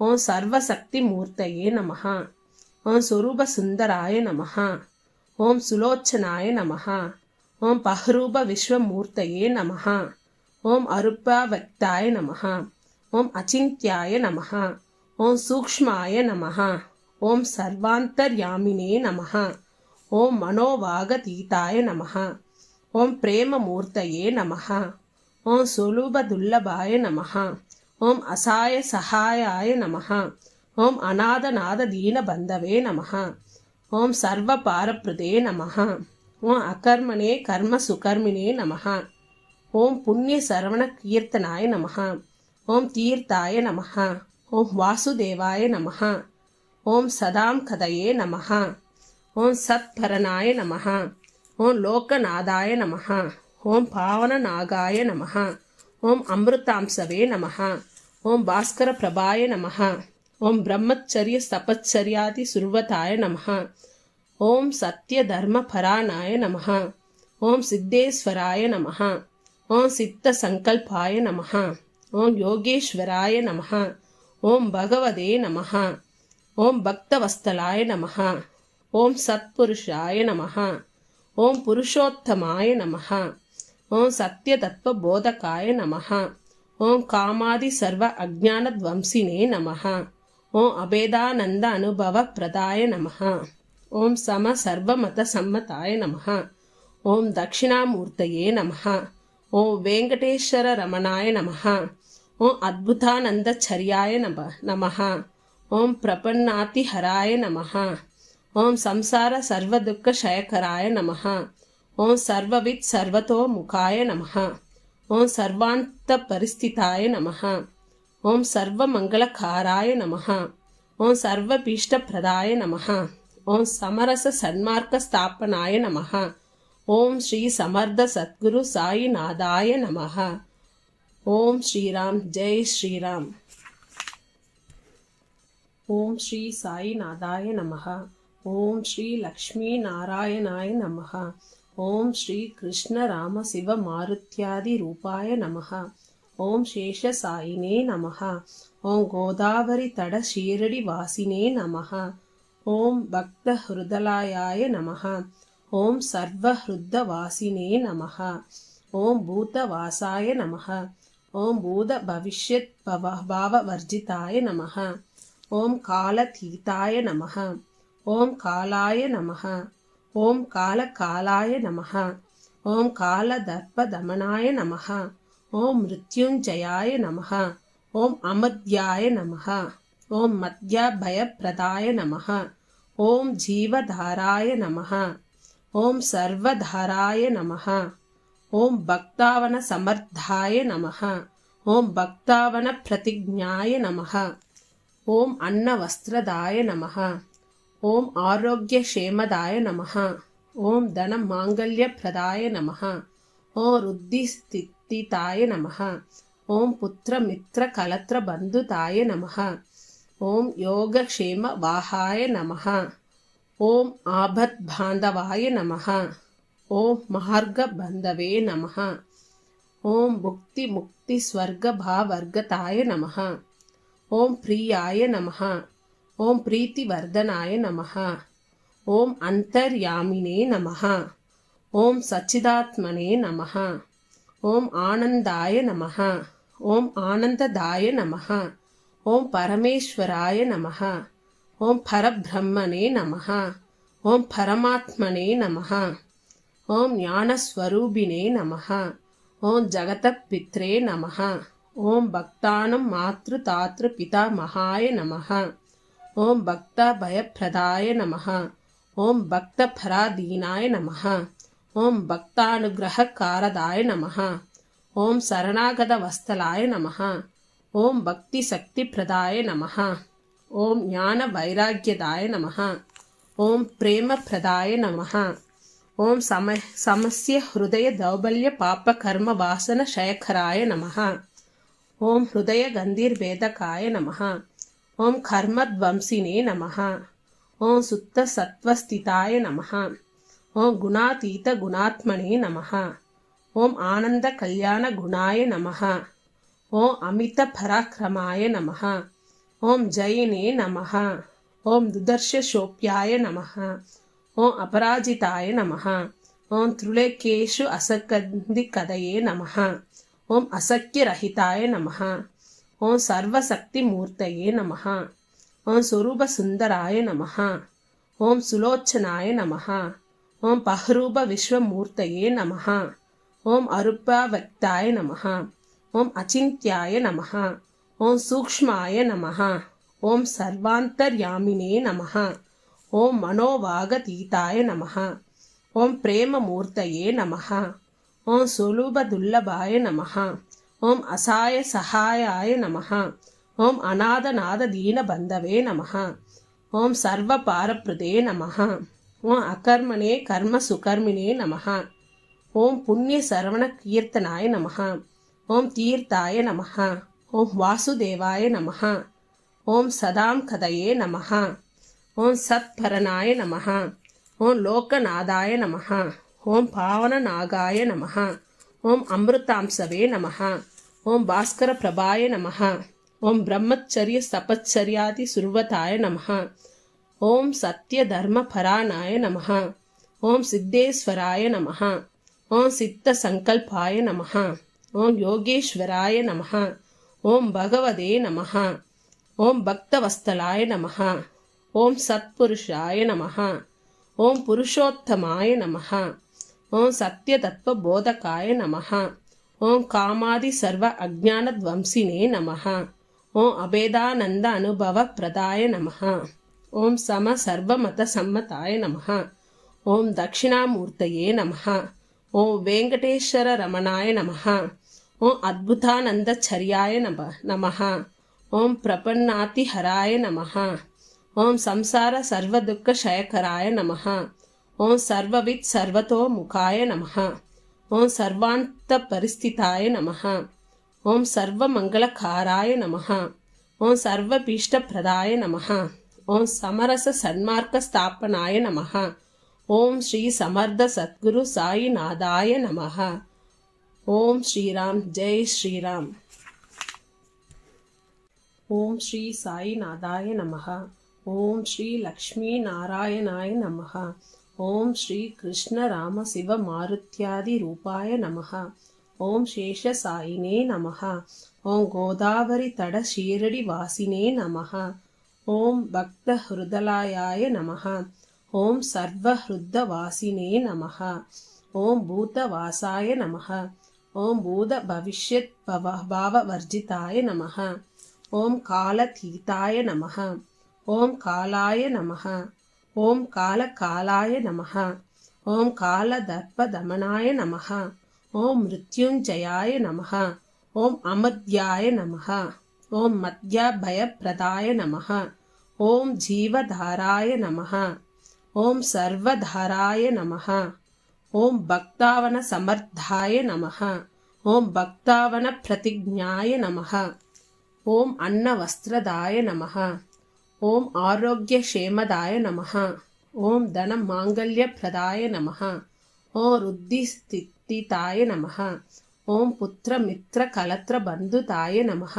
ஓம் சர்வசக்தி மூர்த்தயே நமஹ. ஓம் ஸ்வரூப சுந்தராய நமஹ. ஓம் சுலோச்சனாய நமஹ. ஓம் பஹ்ரூப விஸ்வமூர்த்தயே நமஹ. ஓம் அருப்பவக்தாய நமஹ. ஓம் அச்சிந்த்யாய நமஹ. ஓம் சூக்ஷ்மாய நமஹ. ஓம் சர்வாந்தர்யாமினே நமஹ. ஓம் மனோவாகதீதாய நமஹ. ஓம் பிரேமமூர்த்தயே நமஹ. ஓம் சுலூபதுல்லபாய நமஹ. ஓம் அசாய சகாயாய நமஹ. ஓம் அநாதநாத தீனபந்தவே நமஹ. ஓம் சர்வ பாரப்ரதே நமஹ. ஓம் அகர்மணே கர்ம சுகர்மினே நமஹ. ஓம் புண்ணிய சரவண கீர்த்தனாய நமஹ. ஓம் தீர்த்தாய நமஹ. ஓம் வாசுதேவாய நமஹ. ஓம் சதாம் கதையே நமஹ. ஓம் சத்பரனாய நமஹ. ஓம் லோகநாதாய நமஹ. ஓம் பாவனநாகாய நமஹ. ஓம் அமிர்தாம்சவே நமஹ. ஓம் பாஸ்கர பிரபாய நமஹ. ஓம் பிரம்மச்சரிய தபச்சரியாதி சுர்வதாய நமஹ. ஓம் சத்ய தர்ம பராணாய நமஹ. ஓம் சித்தேஸ்வராய நமஹ. ஓம் சித்த சங்கல்பாய நமஹ. ஓம் யோகேஸ்வராய நமஹ. ஓம் பகவதே நமஹ. ஓம் பக்தவஸ்தலாய நமஹ. ஓம் சத்புருஷாய நமஹ. ஓம் புருஷோத்தமாய நமஹ. ஓம் சத்ய தத்வ போதகாய நமஹ. ஓம் காமாதி சர்வ அஜ்ஞானத்வம்சினே நமஹ. ஓம் அபேதானந்த அனுபவ பிரதாய நமஹ. ஓம் சம சர்வமத சம்மதாய நமஹ. ஓம் தட்சிணாமூர்த்தயே நமஹ. ஓம் வெங்கடேஸ்வர ரமணாய நமஹ. ஓம் அத்புதானந்தச்சரியாய நமஹ. ஓம் பிரபன்னாதிஹராய நமஹ. ஓம் சம்சார சர்வதுக்க ஷயக்கராய நமஹ. ஓம் சர்வவித் சர்வதோமுகாய நமஹ. ஓம் சர்வாந்த பரிஸ்திதாய நமஹ. ஓம் சர்வமங்களகாராய நமஹ. ఓం సర్వభీష్టప్రదాయ నమః. ఓం సమరస సన్మార్గ స్థాపనాయ నమః. ఓం శ్రీ సమర్థ సద్గురు సాయినాథాయ నమః. ఓం శ్రీరామ్. జై శ్రీరామ్. ఓం శ్రీ సాయినాథాయ నమః. ఓం శ్రీ లక్ష్మీనారాయణాయ నమః. ఓం శ్రీ కృష్ణ రామ శివ మారుత్యాది రూపాయ నమః. ఓం శేషసాయినే నమః. ఓం గోదావరి తడ షీరడి వాసినే నమః. ఓం భక్త హృదయాయ నమః. ఓం సర్వహృదవాసినే నమః. ఓం భూతవాసాయ నమః. ఓం భూత భవిష్యత్ భావవర్జితాయ నమః. ఓం కాలతీతాయ నమః. ఓం కాలాయ నమః. ఓం కాలకాలాయ నమః. ఓం కాలదర్పదమనాయ నమః. ఓం మృత్యుంజయాయ నమః. ఓం అమద్యాయ నమః. ఓం మధ్యభయప్రదాయ నమః. ఓం జీవధారాయ నమః. ఓం సర్వధారాయ నమః. ఓం భక్తావన సమర్థాయ నమః. ఓం భక్తావన ప్రతిజ్ఞాయ నమః. ఓం అన్నవస్త్రదాయ నమః. ఓం ఆరోగ్యక్షేమదాయ నమః. ఓం ధన మాంగళ్యప్రదాయ నమః. ఓం రుద్ధిస్థితాయ నమః. ఓం పుత్రమిత్ర కలత్ర బంధుతాయ నమః. ఓం యోగక్షేమ వాహాయ నమః. ఓం ఆపద్బాంధవాయ నమః. ఓం మార్గబంధవే నమః. ఓం భుక్తి ముక్తి స్వర్గ భావర్గతాయ నమః. ఓం ప్రియాయ నమః. ఓం ప్రీతివర్ధనాయ నమః. ఓం అంతర్యామినే నమః. ఓం సచ్చిదాత్మనే నమః. ఓం ఆనందాయ నమః. ఓం ఆనందదాయ నమః. ఓం పరమేశ్వరాయ నమః. ఓం పరబ్రహ్మణే నమః. ఓం పరమాత్మనే నమః. ఓం జ్ఞానస్వరూపిణే నమః. ఓం జగతపిత్రే నమః. ఓం భక్తానం మాతృతాతృ పితామహాయ నమః. ఓం భక్త భయప్రదాయ నమః. ఓం భక్త పరాధీనాయ నమః. ఓం భక్తానుగ్రహకారదాయ నమః. ఓం శరణాగత వత్సలాయ నమః. ఓం భక్తి శక్తి ప్రదాయ నమః. ఓం జ్ఞాన వైరాగ్యదాయ నమః. ఓం ప్రేమ ప్రదాయ నమః. ఓం సమస్య హృదయ దౌర్బల్య పాప కర్మ వాసన క్షయకరాయ నమః. ఓం హృదయ గంధీర్భేదకాయ నమః. ఓం కర్మధ్వంసినే నమః. ఓం సుత్త సత్వస్థితాయ నమః. ఓం గుణాతీత గుణాత్మనే నమః. ఓం ఆనంద కళ్యాణ గుణాయ నమః. ఓం అమిత పరాక్రమాయ నమః. ఓం జయినే నమః. ఓం దుదర్శశోప్యాయ నమః. ఓం అపరాజితాయ నమః. ఓం త్రులేకేషు అసకందికదయే నమః. ఓం అసఖ్యరహితాయ నమః. ఓం సర్వశక్తిమూర్తయే నమః. ఓం స్వరూపసుందరాయ నమః. ఓం సులోచనాయ నమః. ఓం పహరూప విశ్వమూర్తయే నమః. ఓం అరూపవ్యక్తాయ నమః. ఓం అచింత్యాయ నమః. ఓం సూక్ష్మాయ నమః. ఓం సర్వాంతర్యామినే నమః. ఓం మనోవాగతీతాయ నమః. ఓం ప్రేమమూర్తయే నమః. ఓం సులభదుర్లభాయ నమః. ఓం అసాయ సహాయాయ నమః. ఓం అనాథనాథ దీనబంధవే నమః. ఓం సర్వపారప్రదే నమః. ఓం అకర్మణే కర్మ సుకర్మిణే నమః. ఓం పుణ్య శ్రవణ కీర్తనాయ నమః. ఓం తీర్థాయ నమః. ఓం వాసుదేవాయ నమః. ఓం సదాం కదయే నమః. ఓం సత్పరనాయ నమః. ఓం లోకనాథాయ నమః. ఓం పావననాగాయ నమః. ఓం అమృతాంశవే నమః. ఓం భాస్కర ప్రభాయ నమః. ఓం బ్రహ్మచర్య తపశ్చర్యాది సుర్వతాయ నమః. ఓం సత్యధర్మపరాయణాయ నమః. ఓం సిద్ధేశ్వరాయ నమః. ఓం సిద్ధ సంకల్పాయ నమః. ఓం యోగేశ్వరాయ నమః. ఓం భగవదే నమః. ఓం భక్తవత్సలాయ నమః. ఓం సత్పురుషాయ నమః. ఓం పురుషోత్తమాయ నమః. ఓం సత్యతత్వబోధకాయ నమః. ఓం కామాది సర్వ అజ్ఞానధ్వంసినే నమః. ఓం అభేదానంద అనుభవ ప్రదాయ నమః. ఓం సమ సర్వమత సమ్మతాయ నమః. ఓం దక్షిణామూర్తయే నమః. ఓం వెంకటేశ్వర రమణాయ నమః. ఓం అద్భుతానందచర్యాయ నమః. ఓం ప్రపన్నాతిహరాయ నమః. ఓం సంసార సర్వదుఃఖ శయకరాయ నమః. ఓం సర్వవిత్ సర్వతోముఖాయ నమః. ఓం సర్వాంత పరిస్థితాయ నమః. ఓం సర్వమంగళకారాయ నమః. ఓం సర్వభీష్టప్రదాయ నమః. ఓం సమరస సన్మార్గ స్థాపనాయ నమః. ఓం శ్రీ సమర్థ సద్గురు సాయినాథాయ నమః. ఓం శ్రీరామ్. జై శ్రీరామ్. ఓం శ్రీ సాయినాథాయ నమః. ఓం శ్రీ లక్ష్మీనారాయణాయ నమః. ఓం శ్రీ కృష్ణ రామ శివ మారుత్యాది రూపాయ నమః. ఓం శేషసాయినే నమః. ఓం గోదావరి తడ షీరడి వాసినే నమః. ఓం భక్త హృదయాయ నమః. ఓం సర్వహృదవాసినే నమః. ఓం భూతవాసాయ నమః. ఓం భూత భవిష్యత్ భావవర్జితాయ నమః. ఓం కాలతీతాయ నమః. ఓం కాలాయ నమః. ఓం కాలకాలాయ నమః. ఓం కాలదర్పదమనాయ నమః. ఓం మృత్యుంజయాయ నమః. ఓం అమద్యాయ నమః. ఓం మధ్యభయప్రదాయ నమః. ఓం జీవధారాయ నమః. ఓం సర్వధారాయ నమః. ఓం భక్తావన సమర్థాయ నమః. ఓం భక్తావన ప్రతిజ్ఞాయ నమః. ఓం అన్నవస్త్రదాయ నమః. ఓం ఆరోగ్యక్షేమదాయ నమః. ఓం ధన మాంగళ్యప్రదాయ నమః. ఓం రుద్ధిస్థితాయ నమః. ఓం పుత్రమిత్ర కలత్ర బంధుతాయ నమః.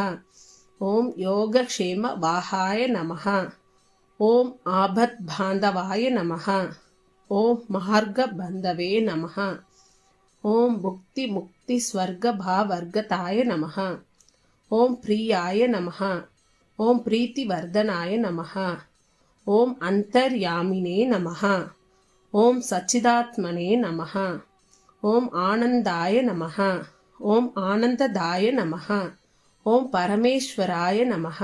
ఓం యోగక్షేమ వాహాయ నమః. ఓం ఆపద్బాంధవాయ నమః. ఓం మార్గబంధవే నమః. ఓం భుక్తి ముక్తి స్వర్గ భావర్గతాయ నమః. ఓం ప్రియాయ నమః. ఓం ప్రీతివర్ధనాయ నమః. ఓం అంతర్యామినే నమః. ఓం సచ్చిదాత్మనే నమః. ఓం ఆనందాయ నమః. ఓం ఆనందదాయ నమః. ఓం పరమేశ్వరాయ నమః.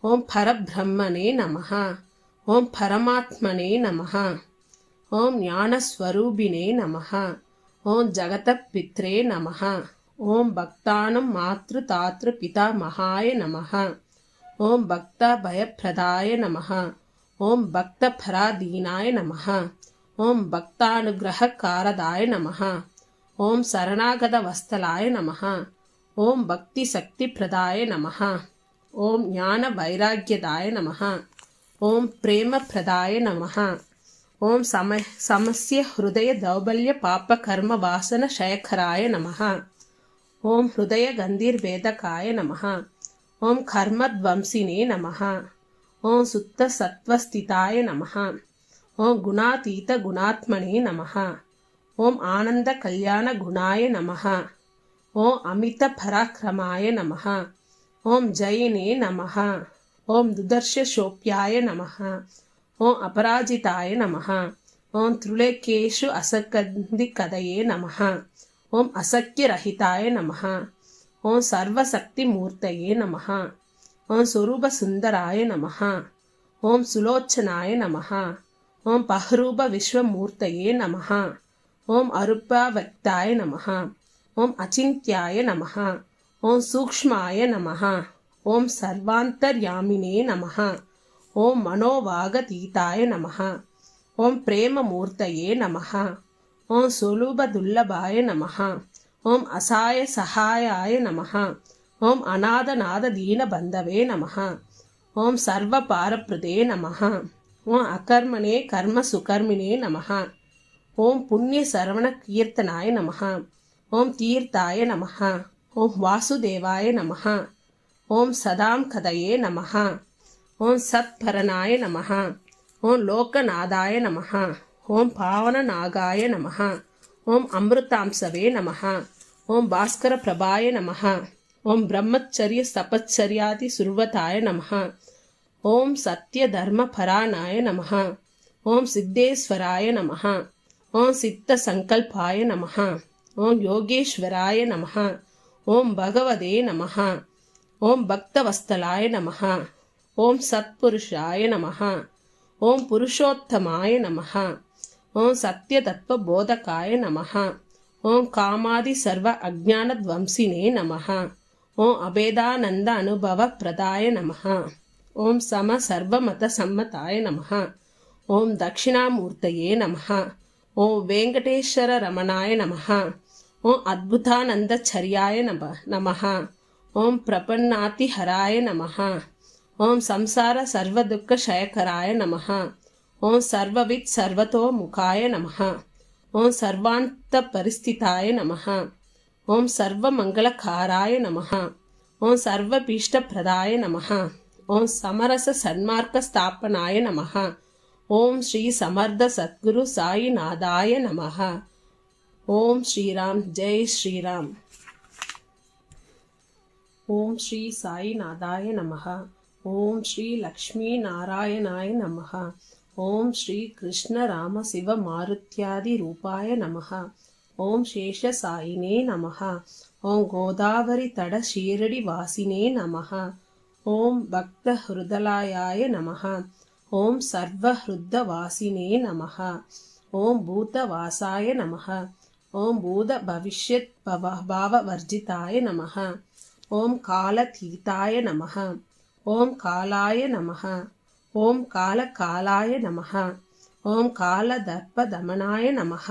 ఓం పరబ్రహ్మణే నమః. ఓం పరమాత్మనే నమః. ఓం జ్ఞానస్వరూపిణే నమః. ఓం జగతపిత్రే నమః. ఓం భక్తానం మాతృతాతృ పితామహాయ నమః. ఓం భక్త భయప్రదాయ నమః. ఓం భక్త పరాధీనాయ నమః. ఓం భక్తానుగ్రహకారదాయ నమః. ఓం శరణాగత వత్సలాయ నమః. ఓం భక్తి శక్తిప్రదాయ నమః. ఓం జ్ఞాన వైరాగ్యదాయ నమః. ఓం ప్రేమప్రదాయ నమః. ఓం సమస్య హృదయ దౌర్బల్య పాప కర్మ వాసన క్షయకరాయ నమః. ఓం హృదయ గంధీర్వేదకాయ నమః. ఓం కర్మధ్వంసినే నమః. ఓం సుత్త సత్వస్థితాయ నమః. ఓం గుణాతీత గుణాత్మనే నమః. ఓం ఆనంద కళ్యాణ గుణాయ నమః. ఓం అమిత పరాక్రమాయ నమః. ఓం జయనే నమః. ఓం దుదర్శశోప్యాయ నమః. ఓం అపరాజితాయ నమః. ఓం త్రిలోకేషు అసకందికదయే నమః. ఓం అసఖ్యరహితాయ నమః. ఓం సర్వశక్తిమూర్తయే నమః. ఓం స్వరూపసుందరాయ నమః. ఓం సులోచనాయ నమః. ఓం పహ్రూప విశ్వమూర్తయే నమః. ఓం అరూపవ్యక్తాయ నమః. ఓం అచింత్యాయ నమః. ఓం సూక్ష్మాయ నమః. ఓం సర్వాంతర్యామినే నమః. ఓం మనోవాగతీతాయ నమః. ఓం ప్రేమమూర్తయే నమః. ఓం సులభదుర్లభాయ నమః. ఓం అసాయ సహాయాయ నమః. ఓం అనాథనాథ దీనబంధవే నమః. ఓం సర్వపారప్రదే నమః. ఓం అకర్మణే కర్మ సుకర్మిణే నమః. ఓం పుణ్య శ్రవణ కీర్తనాయ నమః. ఓం తీర్థాయ నమః. ఓం వాసుదేవాయ నమః. ఓం సదాం కదయే నమః. ఓం సత్పరనాయ నమః. ఓం లోకనాథాయ నమః. ఓం పావననాగాయ నమః. ఓం అమృతాంశవే నమః. ఓం భాస్కర ప్రభాయ నమః. ఓం బ్రహ్మచర్య తపశ్చర్యాది సుర్వతాయ నమః. ఓం సత్యధర్మపరాయణాయ నమః. ఓం సిద్ధేశ్వరాయ నమః. ఓం సిద్ధ సంకల్పాయ నమః. ఓం యోగేశ్వరాయ నమః. ఓం భగవదే నమః. ఓం భక్తవత్సలాయ నమః. ఓం సత్పురుషాయ నమః. ఓం పురుషోత్తమాయ నమః. ఓం సత్యతత్వబోధకాయ నమః. ఓం కామాది సర్వ అజ్ఞానధ్వంసినే నమః. ఓం అభేదానంద అనుభవ ప్రదాయ నమః. ఓం సమ సర్వమత సమ్మతాయ నమః. ఓం దక్షిణామూర్తయే నమః. ఓం వెంకటేశ్వర రమణాయ నమః. ఓం అద్భుతానందచర్యాయ నమః. ఓం ప్రపన్నాతిహరాయ నమః. ఓం సంసార సర్వదుఃఖక్షయకరాయ నమః. ఓం సర్వవిత్ సర్వతోముఖాయ నమః. ఓం సర్వాంత పరిస్థితాయ నమః. ఓం సర్వమంగళకారాయ నమః. ఓం సర్వభీష్టప్రదాయ నమః. ఓం సమరస సన్మార్గ స్థాపనాయ నమః. ఓం శ్రీ సమర్థ సద్గురు సాయినాథాయ నమః. ఓం శ్రీరామ్. జై శ్రీరామ్. ఓం శ్రీ సాయినాథాయ నమః. ఓం శ్రీ లక్ష్మీనారాయణాయ నమః. ఓం శ్రీ కృష్ణ రామ శివ మారుత్యాది రూపాయ నమః. ఓం శేషసాయినే నమః. ఓం గోదావరి తడ షీరడి వాసినే నమః. ఓం భక్త హృదయాయ నమః. ఓం సర్వహృదవాసినే నమః. ఓం భూతవాసాయ నమః. ఓం భూత భవిష్యత్ భావవర్జితాయ నమః. ఓం కాలతీతాయ నమః. ఓం కాలాయ నమః. ఓం కాలకాలాయ నమః. ఓం కాలదర్పదమనాయ నమః.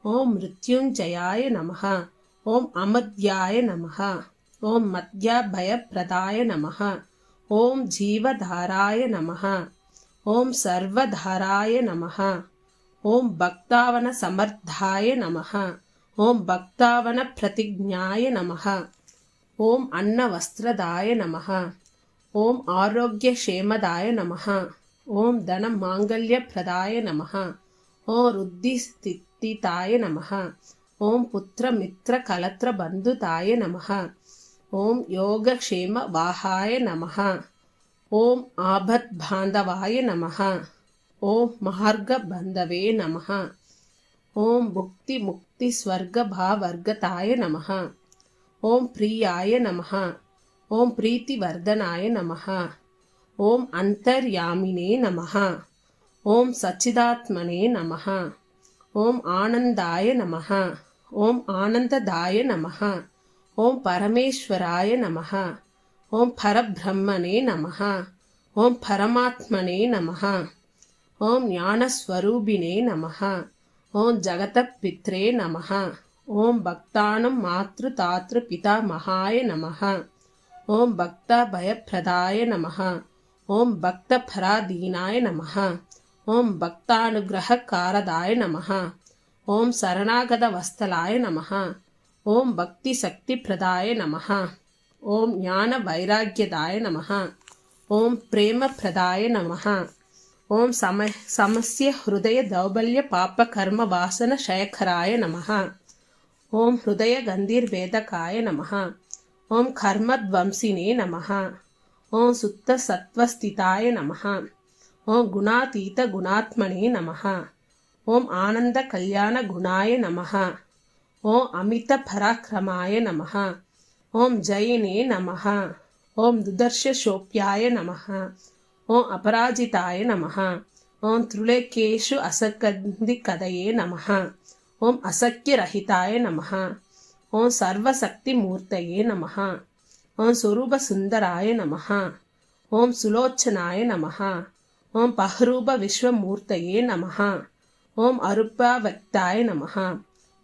ఓం మృత్యుంజయాయ నమః. ఓం అమద్యాయ నమః. ఓం మధ్యభయప్రదాయ నమః. ఓం జీవధారాయ నమః. ఓం సర్వధారాయ నమః. ఓం భక్తావన సమర్థాయ నమః. ఓం భక్తావన ప్రతిజ్ఞాయ నమః. ఓం అన్నవస్త్రదాయ నమః. ఓం ఆరోగ్యక్షేమదాయ నమః. ఓం ధనమాంగళ్యప్రదాయ నమః. ఓం వృద్ధిస్థితాయ నమః. ఓం పుత్రమిత్రకలత్రబంధుతాయ నమః. ఓం యోగక్షేమవాహాయ నమః. ఓం ఆపద్బాంధవాయ నమః. ఓం మార్గబంధవే నమః. ఓం భుక్తిముక్తిస్వర్గభావర్గతాయ నమః. ఓం ప్రియాయ నమః. ఓం ప్రీతివర్ధనాయ నమః. ఓం అంతర్యామినే నమః. ఓం సచ్చిదాత్మనే నమః. ఓం ఆనందాయ నమః. ఓం ఆనందదాయ నమః. ఓం పరమేశ్వరాయ నమః. ఓం పరబ్రహ్మణే నమః. ఓం పరమాత్మనే నమః. ఓం జ్ఞానస్వరూపిణే నమః. ఓం జగతపిత్రే నమః. ఓం భక్తానం మాతృతాతృపితామహాయ నమః. ఓం భక్తభయప్రదాయ నమః. ఓం భక్తపరాధీనాయ నమః. ఓం భక్తానుగ్రహకారదాయ నమః. ఓం శరణాగతవత్సలాయ నమః. ఓం భక్తిశక్తిప్రదాయ నమః. ఓం జ్ఞానవైరాగ్యదాయ నమః. ఓం ప్రేమప్రదాయ నమః. ఓం సమస్య హృదయ దౌర్బల్య పాపకర్మ వాసన క్షయకరాయ నమః. ఓం హృదయ గంధీర్వేదకాయ నమః. ఓం కర్మధ్వంసినే నమః. ఓం సుత్త సత్వస్థితాయ నమః. ఓం గుణాతీత గుణాత్మనే నమః. ఓం ఆనంద కళ్యాణ గుణాయ నమః. ఓం అమిత పరాక్రమాయ నమః. ఓం జయినే నమః. ఓం దుదర్శశోప్యాయ నమః. ఓం అపరాజితాయ నమః. ఓం త్రిలోకేషు అసకందికదయే నమః. ఓం అసఖ్యరహితాయ నమః. ఓం సర్వశక్తిమూర్తయే నమః. ఓం స్వరూపసుందరాయ నమః. ఓం సులోచనాయ నమః. ఓం పహరూప విశ్వమూర్తయే నమః. ఓం అరూపవ్యక్తాయ నమః.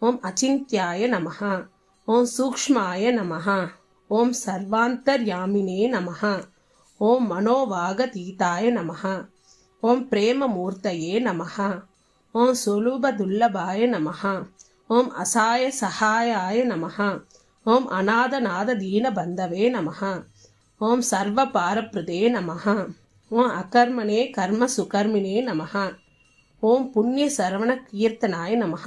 ఓం అచింత్యాయ నమః. ఓం సూక్ష్మాయ నమః. ఓం సర్వాంతర్యామినే నమః. ఓం మనోవాగతీతాయ నమః. ఓం ప్రేమమూర్తయే నమః. ఓం సులభదుర్లభాయ నమః. ఓం అసాయ సహాయాయ నమః. ఓం అనాథనాథ దీనబంధవే నమః. ఓం సర్వపారప్రదే నమః. ఓం అకర్మణే కర్మ సుకర్మిణే నమః. ఓం పుణ్య శ్రవణ కీర్తనాయ నమః.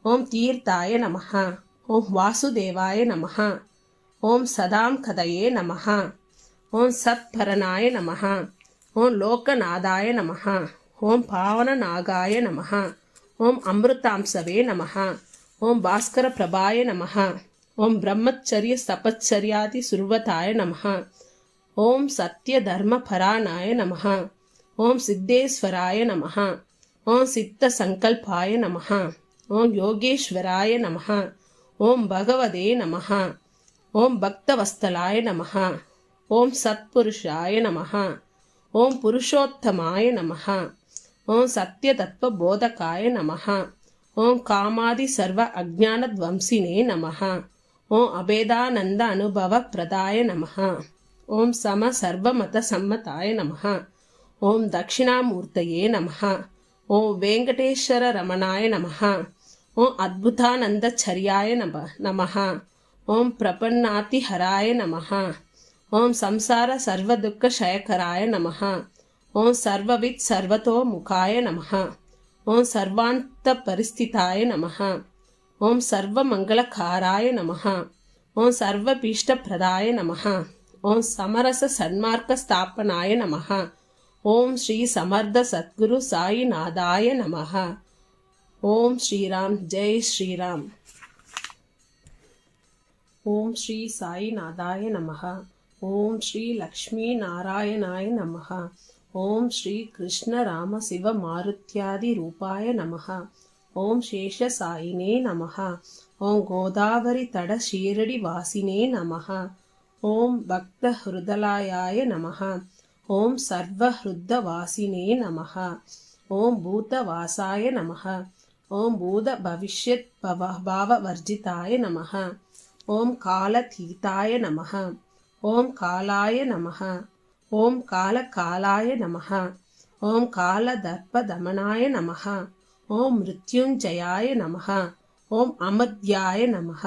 ఓం తీర్థాయ నమః. ఓం వాసుదేవాయ నమః. ఓం సదాం కదయే నమః. ఓం సత్పరనాయ నమః. ఓం లోకనాథాయ నమః. ఓం పావననాగాయ నమః. ఓం అమృతాంశవే నమః. ఓం భాస్కర ప్రభాయ నమః. ఓం బ్రహ్మచర్య తపశ్చర్యాది సుర్వతాయ నమః. ఓం సత్యధర్మపరాయణాయ నమః. ఓం సిద్ధేశ్వరాయ నమః. ఓం సిద్ధ సంకల్పాయ నమః. ఓం యోగేశ్వరాయ నమః. ఓం భగవదే నమః. ఓం భక్తవత్సలాయ నమః. ఓం సత్పురుషాయ నమః. ఓం పురుషోత్తమాయ నమః. ఓం సత్యతత్వబోధకాయ నమః. ఓం కామాది సర్వ అజ్ఞానధ్వంసినే నమః. ఓం అభేదానంద అనుభవ ప్రదాయ నమః. ఓం సమ సర్వమత సమ్మతాయ నమః. ఓం దక్షిణామూర్తయే నమః. ఓం వెంకటేశ్వర రమణాయ నమః. ఓం అద్భుతానందచర్యాయ నమః. ఓం ప్రపన్నాతిహరాయ నమః. ఓం సంసార సర్వదుఃఖక్షయకరాయ నమః. ఓం సర్వవిత్ సర్వతోముఖాయ నమః. ఓం సర్వాంత పరిస్థితాయ నమః. ఓం సర్వమంగళకారాయ నమః. ఓం సర్వభీష్టప్రదాయ నమః. ఓం సమరస సన్మార్గ స్థాపనాయ నమః. ఓం శ్రీ సమర్థ సద్గురు సాయినాథాయ నమః. ఓం శ్రీరామ్. జై శ్రీరామ్. ఓం శ్రీ సాయినాథాయ నమః. ఓం శ్రీ లక్ష్మీనారాయణాయ నమః. ఓం శ్రీ కృష్ణ రామ శివ మారుత్యాది రూపాయ నమః. ఓం శేషసాయినే నమః. ఓం గోదావరి తడ షీరడి వాసినే నమః. ఓం భక్త హృదయాయ నమః. ఓం సర్వహృదవాసినే నమః. ఓం భూతవాసాయ నమః. ఓం భూత భవిష్యత్ భావవర్జితాయ నమః. ఓం కాలతీతాయ నమః. ఓం కాలాయ నమః. ఓం కాలకాలాయ నమః. ఓం కాలదర్పదమనాయ నమః. ఓం మృత్యుంజయాయ నమః. ఓం అమద్యాయ నమః.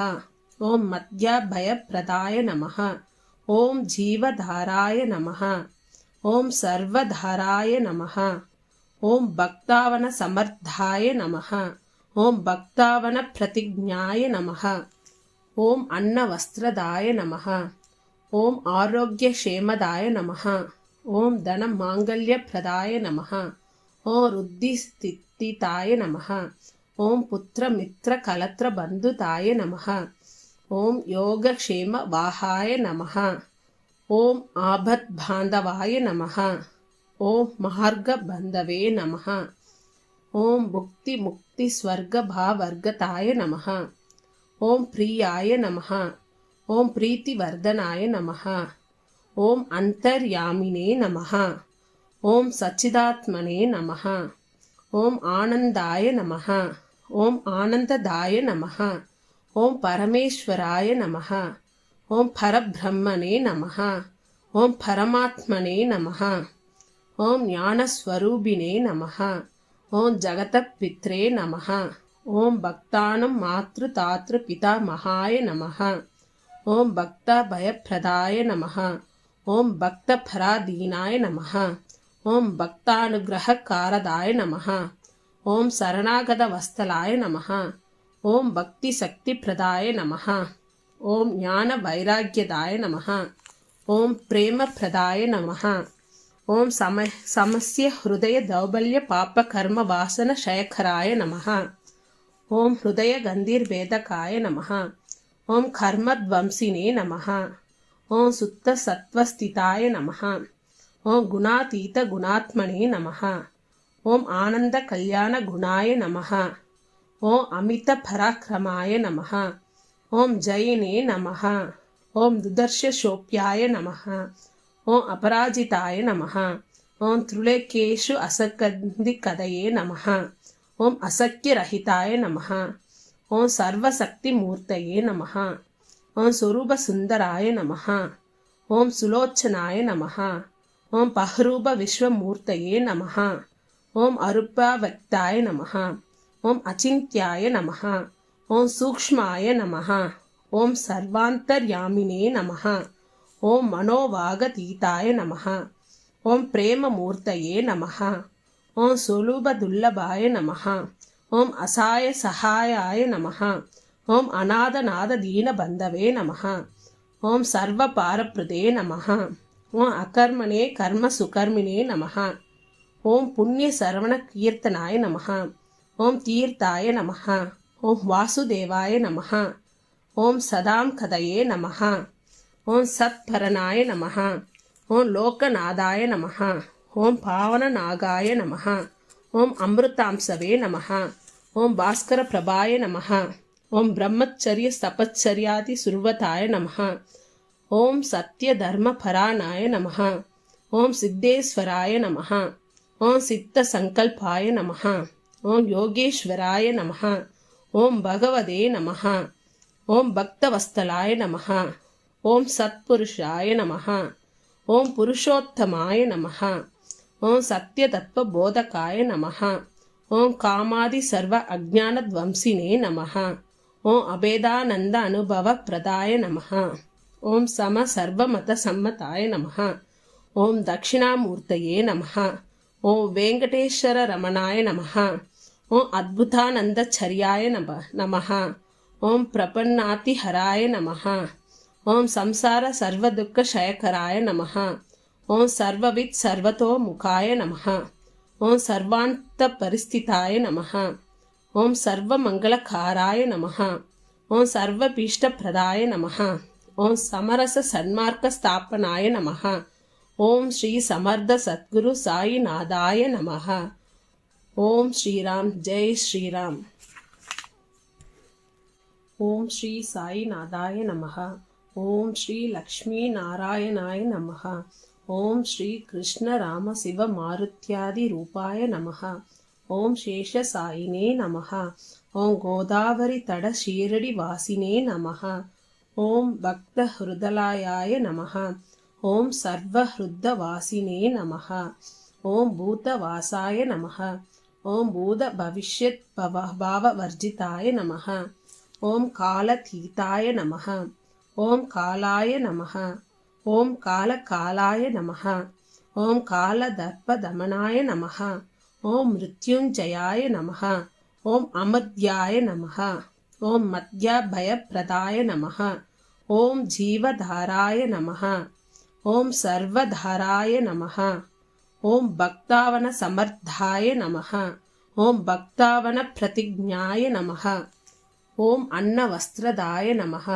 ఓం మధ్యభయప్రదాయ నమః. ఓం జీవధారాయ నమః. ఓం సర్వధారాయ నమః. ఓం భక్తావన సమర్థాయ నమః. ఓం భక్తావన ప్రతిజ్ఞాయ నమః. ఓం అన్నవస్త్రదాయ నమః. ఓం ఆరోగ్యక్షేమదాయ నమః. ఓం ధనమాంగళ్యప్రదాయ నమః. ఓం రుద్ధిస్థితాయ నమః. ఓం పుత్రమిత్రకలత్రబంధుతాయ నమః. ఓం యోగక్షేమవాహాయ నమః. ఓం ఆపద్బాంధవాయ నమః. ఓం మార్గబంధవే నమః. ఓం భుక్తిముక్తిస్వర్గభావర్గతాయ నమః. ఓం ప్రియాయ నమః. ఓం ప్రీతివర్ధనాయ నమః. ఓం అంతర్యామినే నమః. ఓం సచ్చిదాత్మనే నమః. ఓం ఆనందాయ నమః. ఓం ఆనందదాయ నమః. ఓం పరమేశ్వరాయ నమః. ఓం పరబ్రహ్మణే నమః. ఓం పరమాత్మనే నమః. ఓం జ్ఞానస్వరూపిణే నమః. ఓం జగతపిత్రే నమః. ఓం భక్తానం మాతృతాతృపితామహాయ నమః. ఓం భక్త భయప్రదాయ నమః. ఓం భక్త పరాధీనాయ నమః. ఓం భక్తానుగ్రహకారదాయ నమః. ఓం శరణాగత వత్సలాయ నమః. ఓం భక్తి శక్తిప్రదాయ నమః. ఓం జ్ఞాన వైరాగ్యదాయ నమః. ఓం ప్రేమప్రదాయ నమః. ఓం సమస్య హృదయ దౌర్బల్య పాప కర్మ వాసన క్షయకరాయ నమః. ఓం హృదయ గంధీర్వేదకాయ నమః. ఓం కర్మధ్వంసినే నమః. ఓం సుత్త సత్వస్థితాయ నమః. ఓం గుణాతీత గుణాత్మనే నమః. ఓం ఆనంద కళ్యాణ గుణాయ నమః. ఓం అమిత పరాక్రమాయ నమః. ఓం జయినే నమః. ఓం దుదర్శశోప్యాయ నమః. ఓం అపరాజితాయ నమః. ఓం త్రిలోకేషు అసకందికదయే నమః. ఓం అసఖ్యరహితాయ నమః. ఓం సర్వశక్తిమూర్తయే నమః. ఓం స్వరూపసుందరాయ నమః. ఓం సులోచనాయ నమః. ఓం పహరూప విశ్వమూర్తయే నమః. ఓం అరూపవ్యక్తాయ నమః. ఓం అచింత్యాయ నమః. ఓం సూక్ష్మాయ నమః. ఓం సర్వాంతర్యామినే నమః. ఓం మనోవాగతీతాయ నమః. ఓం ప్రేమమూర్తయే నమః. ఓం సులభదుర్లభాయ నమః. ఓం అసాయ సహాయాయ నమః. ఓం అనాథనాథ దీనబంధవే నమః. ఓం సర్వపారప్రదే నమః. ఓం అకర్మణే కర్మ సుకర్మిణే నమః. ఓం పుణ్య శ్రవణ కీర్తనాయ నమః. ఓం తీర్థాయ నమః. ఓం వాసుదేవాయ నమః. ఓం సదాం కదయే నమః. ఓం సత్పరనాయ నమః. ఓం లోకనాథాయ నమః. ఓం పావననాగాయ నమః. ఓం అమృతాంశవే నమః. ఓం భాస్కర ప్రభాయ నమః. ఓం బ్రహ్మచర్య తపశ్చర్యాది సుర్వతాయ నమః. ఓం సత్యధర్మపరాయణాయ నమః. ఓం సిద్ధేశ్వరాయ నమః. ఓం సిద్ధ సంకల్పాయ నమః. ఓం యోగేశ్వరాయ నమః. ఓం భగవదే నమః. ఓం భక్తవత్సలాయ నమః. ఓం సత్పురుషాయ నమః. ఓం పురుషోత్తమాయ నమః. ఓం సత్యతత్వబోధకాయ నమః. ఓం కామాది సర్వ అజ్ఞానధ్వంసినే నమః. ఓం అభేదానంద అనుభవ ప్రదాయ నమః. ఓం సమ సర్వమత సమ్మతాయ నమః. ఓం దక్షిణామూర్తయే నమః. ఓం వెంకటేశ్వర రమణాయ నమః. ఓం అద్భుతానందచర్యాయ నమః. ఓం ప్రపన్నాతిహరాయ నమః. ఓం సంసార సర్వదుఃఖక్షయకరాయ నమః. ఓం సర్వవిత్ సర్వతోముఖాయ నమః. ఓం సర్వాంత పరిస్థితాయ నమః. ఓం సర్వమంగళకారాయ నమః. ఓం సర్వభీష్టప్రదాయ నమః. ఓం సమరస సన్మార్గ స్థాపనాయ నమః. ఓం శ్రీ సమర్థ సద్గురు సాయినాథాయ నమః. ఓం శ్రీరామ్. జై శ్రీరామ్. ఓం శ్రీ సాయినాథాయ నమః. ఓం శ్రీ లక్ష్మీనారాయణాయ నమః. ఓం శ్రీ కృష్ణ రామ శివ మారుత్యాది రూపాయ నమః. ఓం శేషసాయినే నమః. ఓం గోదావరి తడ షీరడి వాసినే నమః. ఓం భక్త హృదయాయ నమః. ఓం సర్వహృదవాసినే నమః. ఓం భూతవాసాయ నమః. ఓం భూత భవిష్యత్ భావవర్జితాయ నమః. ఓం కాలతీతాయ నమః. ఓం కాలాయ నమః. ఓం కాలకాలాయ నమః. ఓం కాలదర్పదమనాయ నమః. ఓం మృత్యుంజయాయ నమః. ఓం అమద్యాయ నమః. ఓం మధ్యభయప్రదాయ నమః. ఓం జీవధారాయ నమః. ఓం సర్వధారాయ నమః. ఓం భక్తావన సమర్థాయ నమః. ఓం భక్తావన ప్రతిజ్ఞాయ నమః. ఓం అన్నవస్త్రదాయ నమః.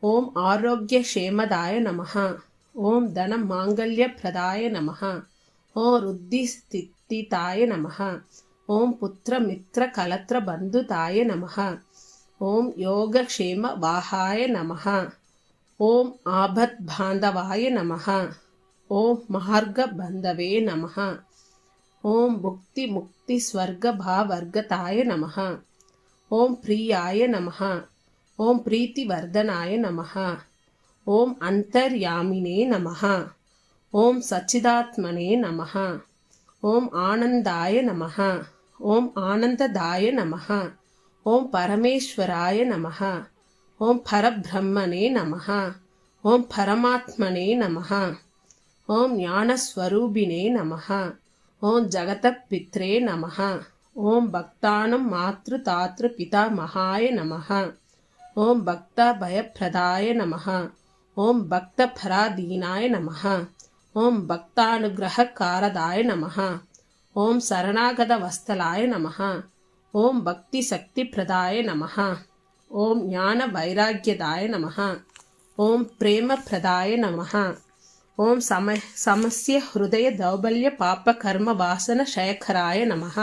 ఓం ఆరోగ్యక్షేమదాయ నమః. ఓం ధన మాంగళ్యప్రదాయ నమః. ఓం వృద్ధిస్థితాయ నమః. ఓం పుత్రమిత్ర కలత్ర బంధుతాయ నమః. ఓం యోగక్షేమ వాహాయ నమః. ఓం ఆపద్బాంధవాయ నమః. ఓం మార్గబంధవే నమః. ఓం భుక్తి ముక్తి స్వర్గ భావర్గతాయ నమః. ఓం ప్రియాయ నమః. ఓం ప్రీతివర్ధనాయ నమః. ఓం అంతర్యామినే నమః. ఓం సచ్చిదాత్మనే నమః. ఓం ఆనందాయ నమః. ఓం ఆనందదాయ నమః. ఓం పరమేశ్వరాయ నమః. ఓం పరబ్రహ్మణే నమః. ఓం పరమాత్మనే నమః. ఓం జ్ఞానస్వరూపిణే నమః. ఓం జగతపిత్రే నమః. ఓం భక్తానం మాతృతాతృ పితామహాయ నమః. ఓం భక్త భయప్రదాయ నమః. ఓం భక్త పరాధీనాయ నమః. ఓం భక్తానుగ్రహకారదాయ నమః. ఓం శరణాగత వత్సలాయ నమః. ఓం భక్తి శక్తి ప్రదాయ నమః. ఓం జ్ఞాన వైరాగ్యదాయ నమః. ఓం ప్రేమ ప్రదాయ నమః. ఓం సమస్య హృదయ దౌర్బల్య పాప కర్మ వాసన క్షయకరాయ నమః.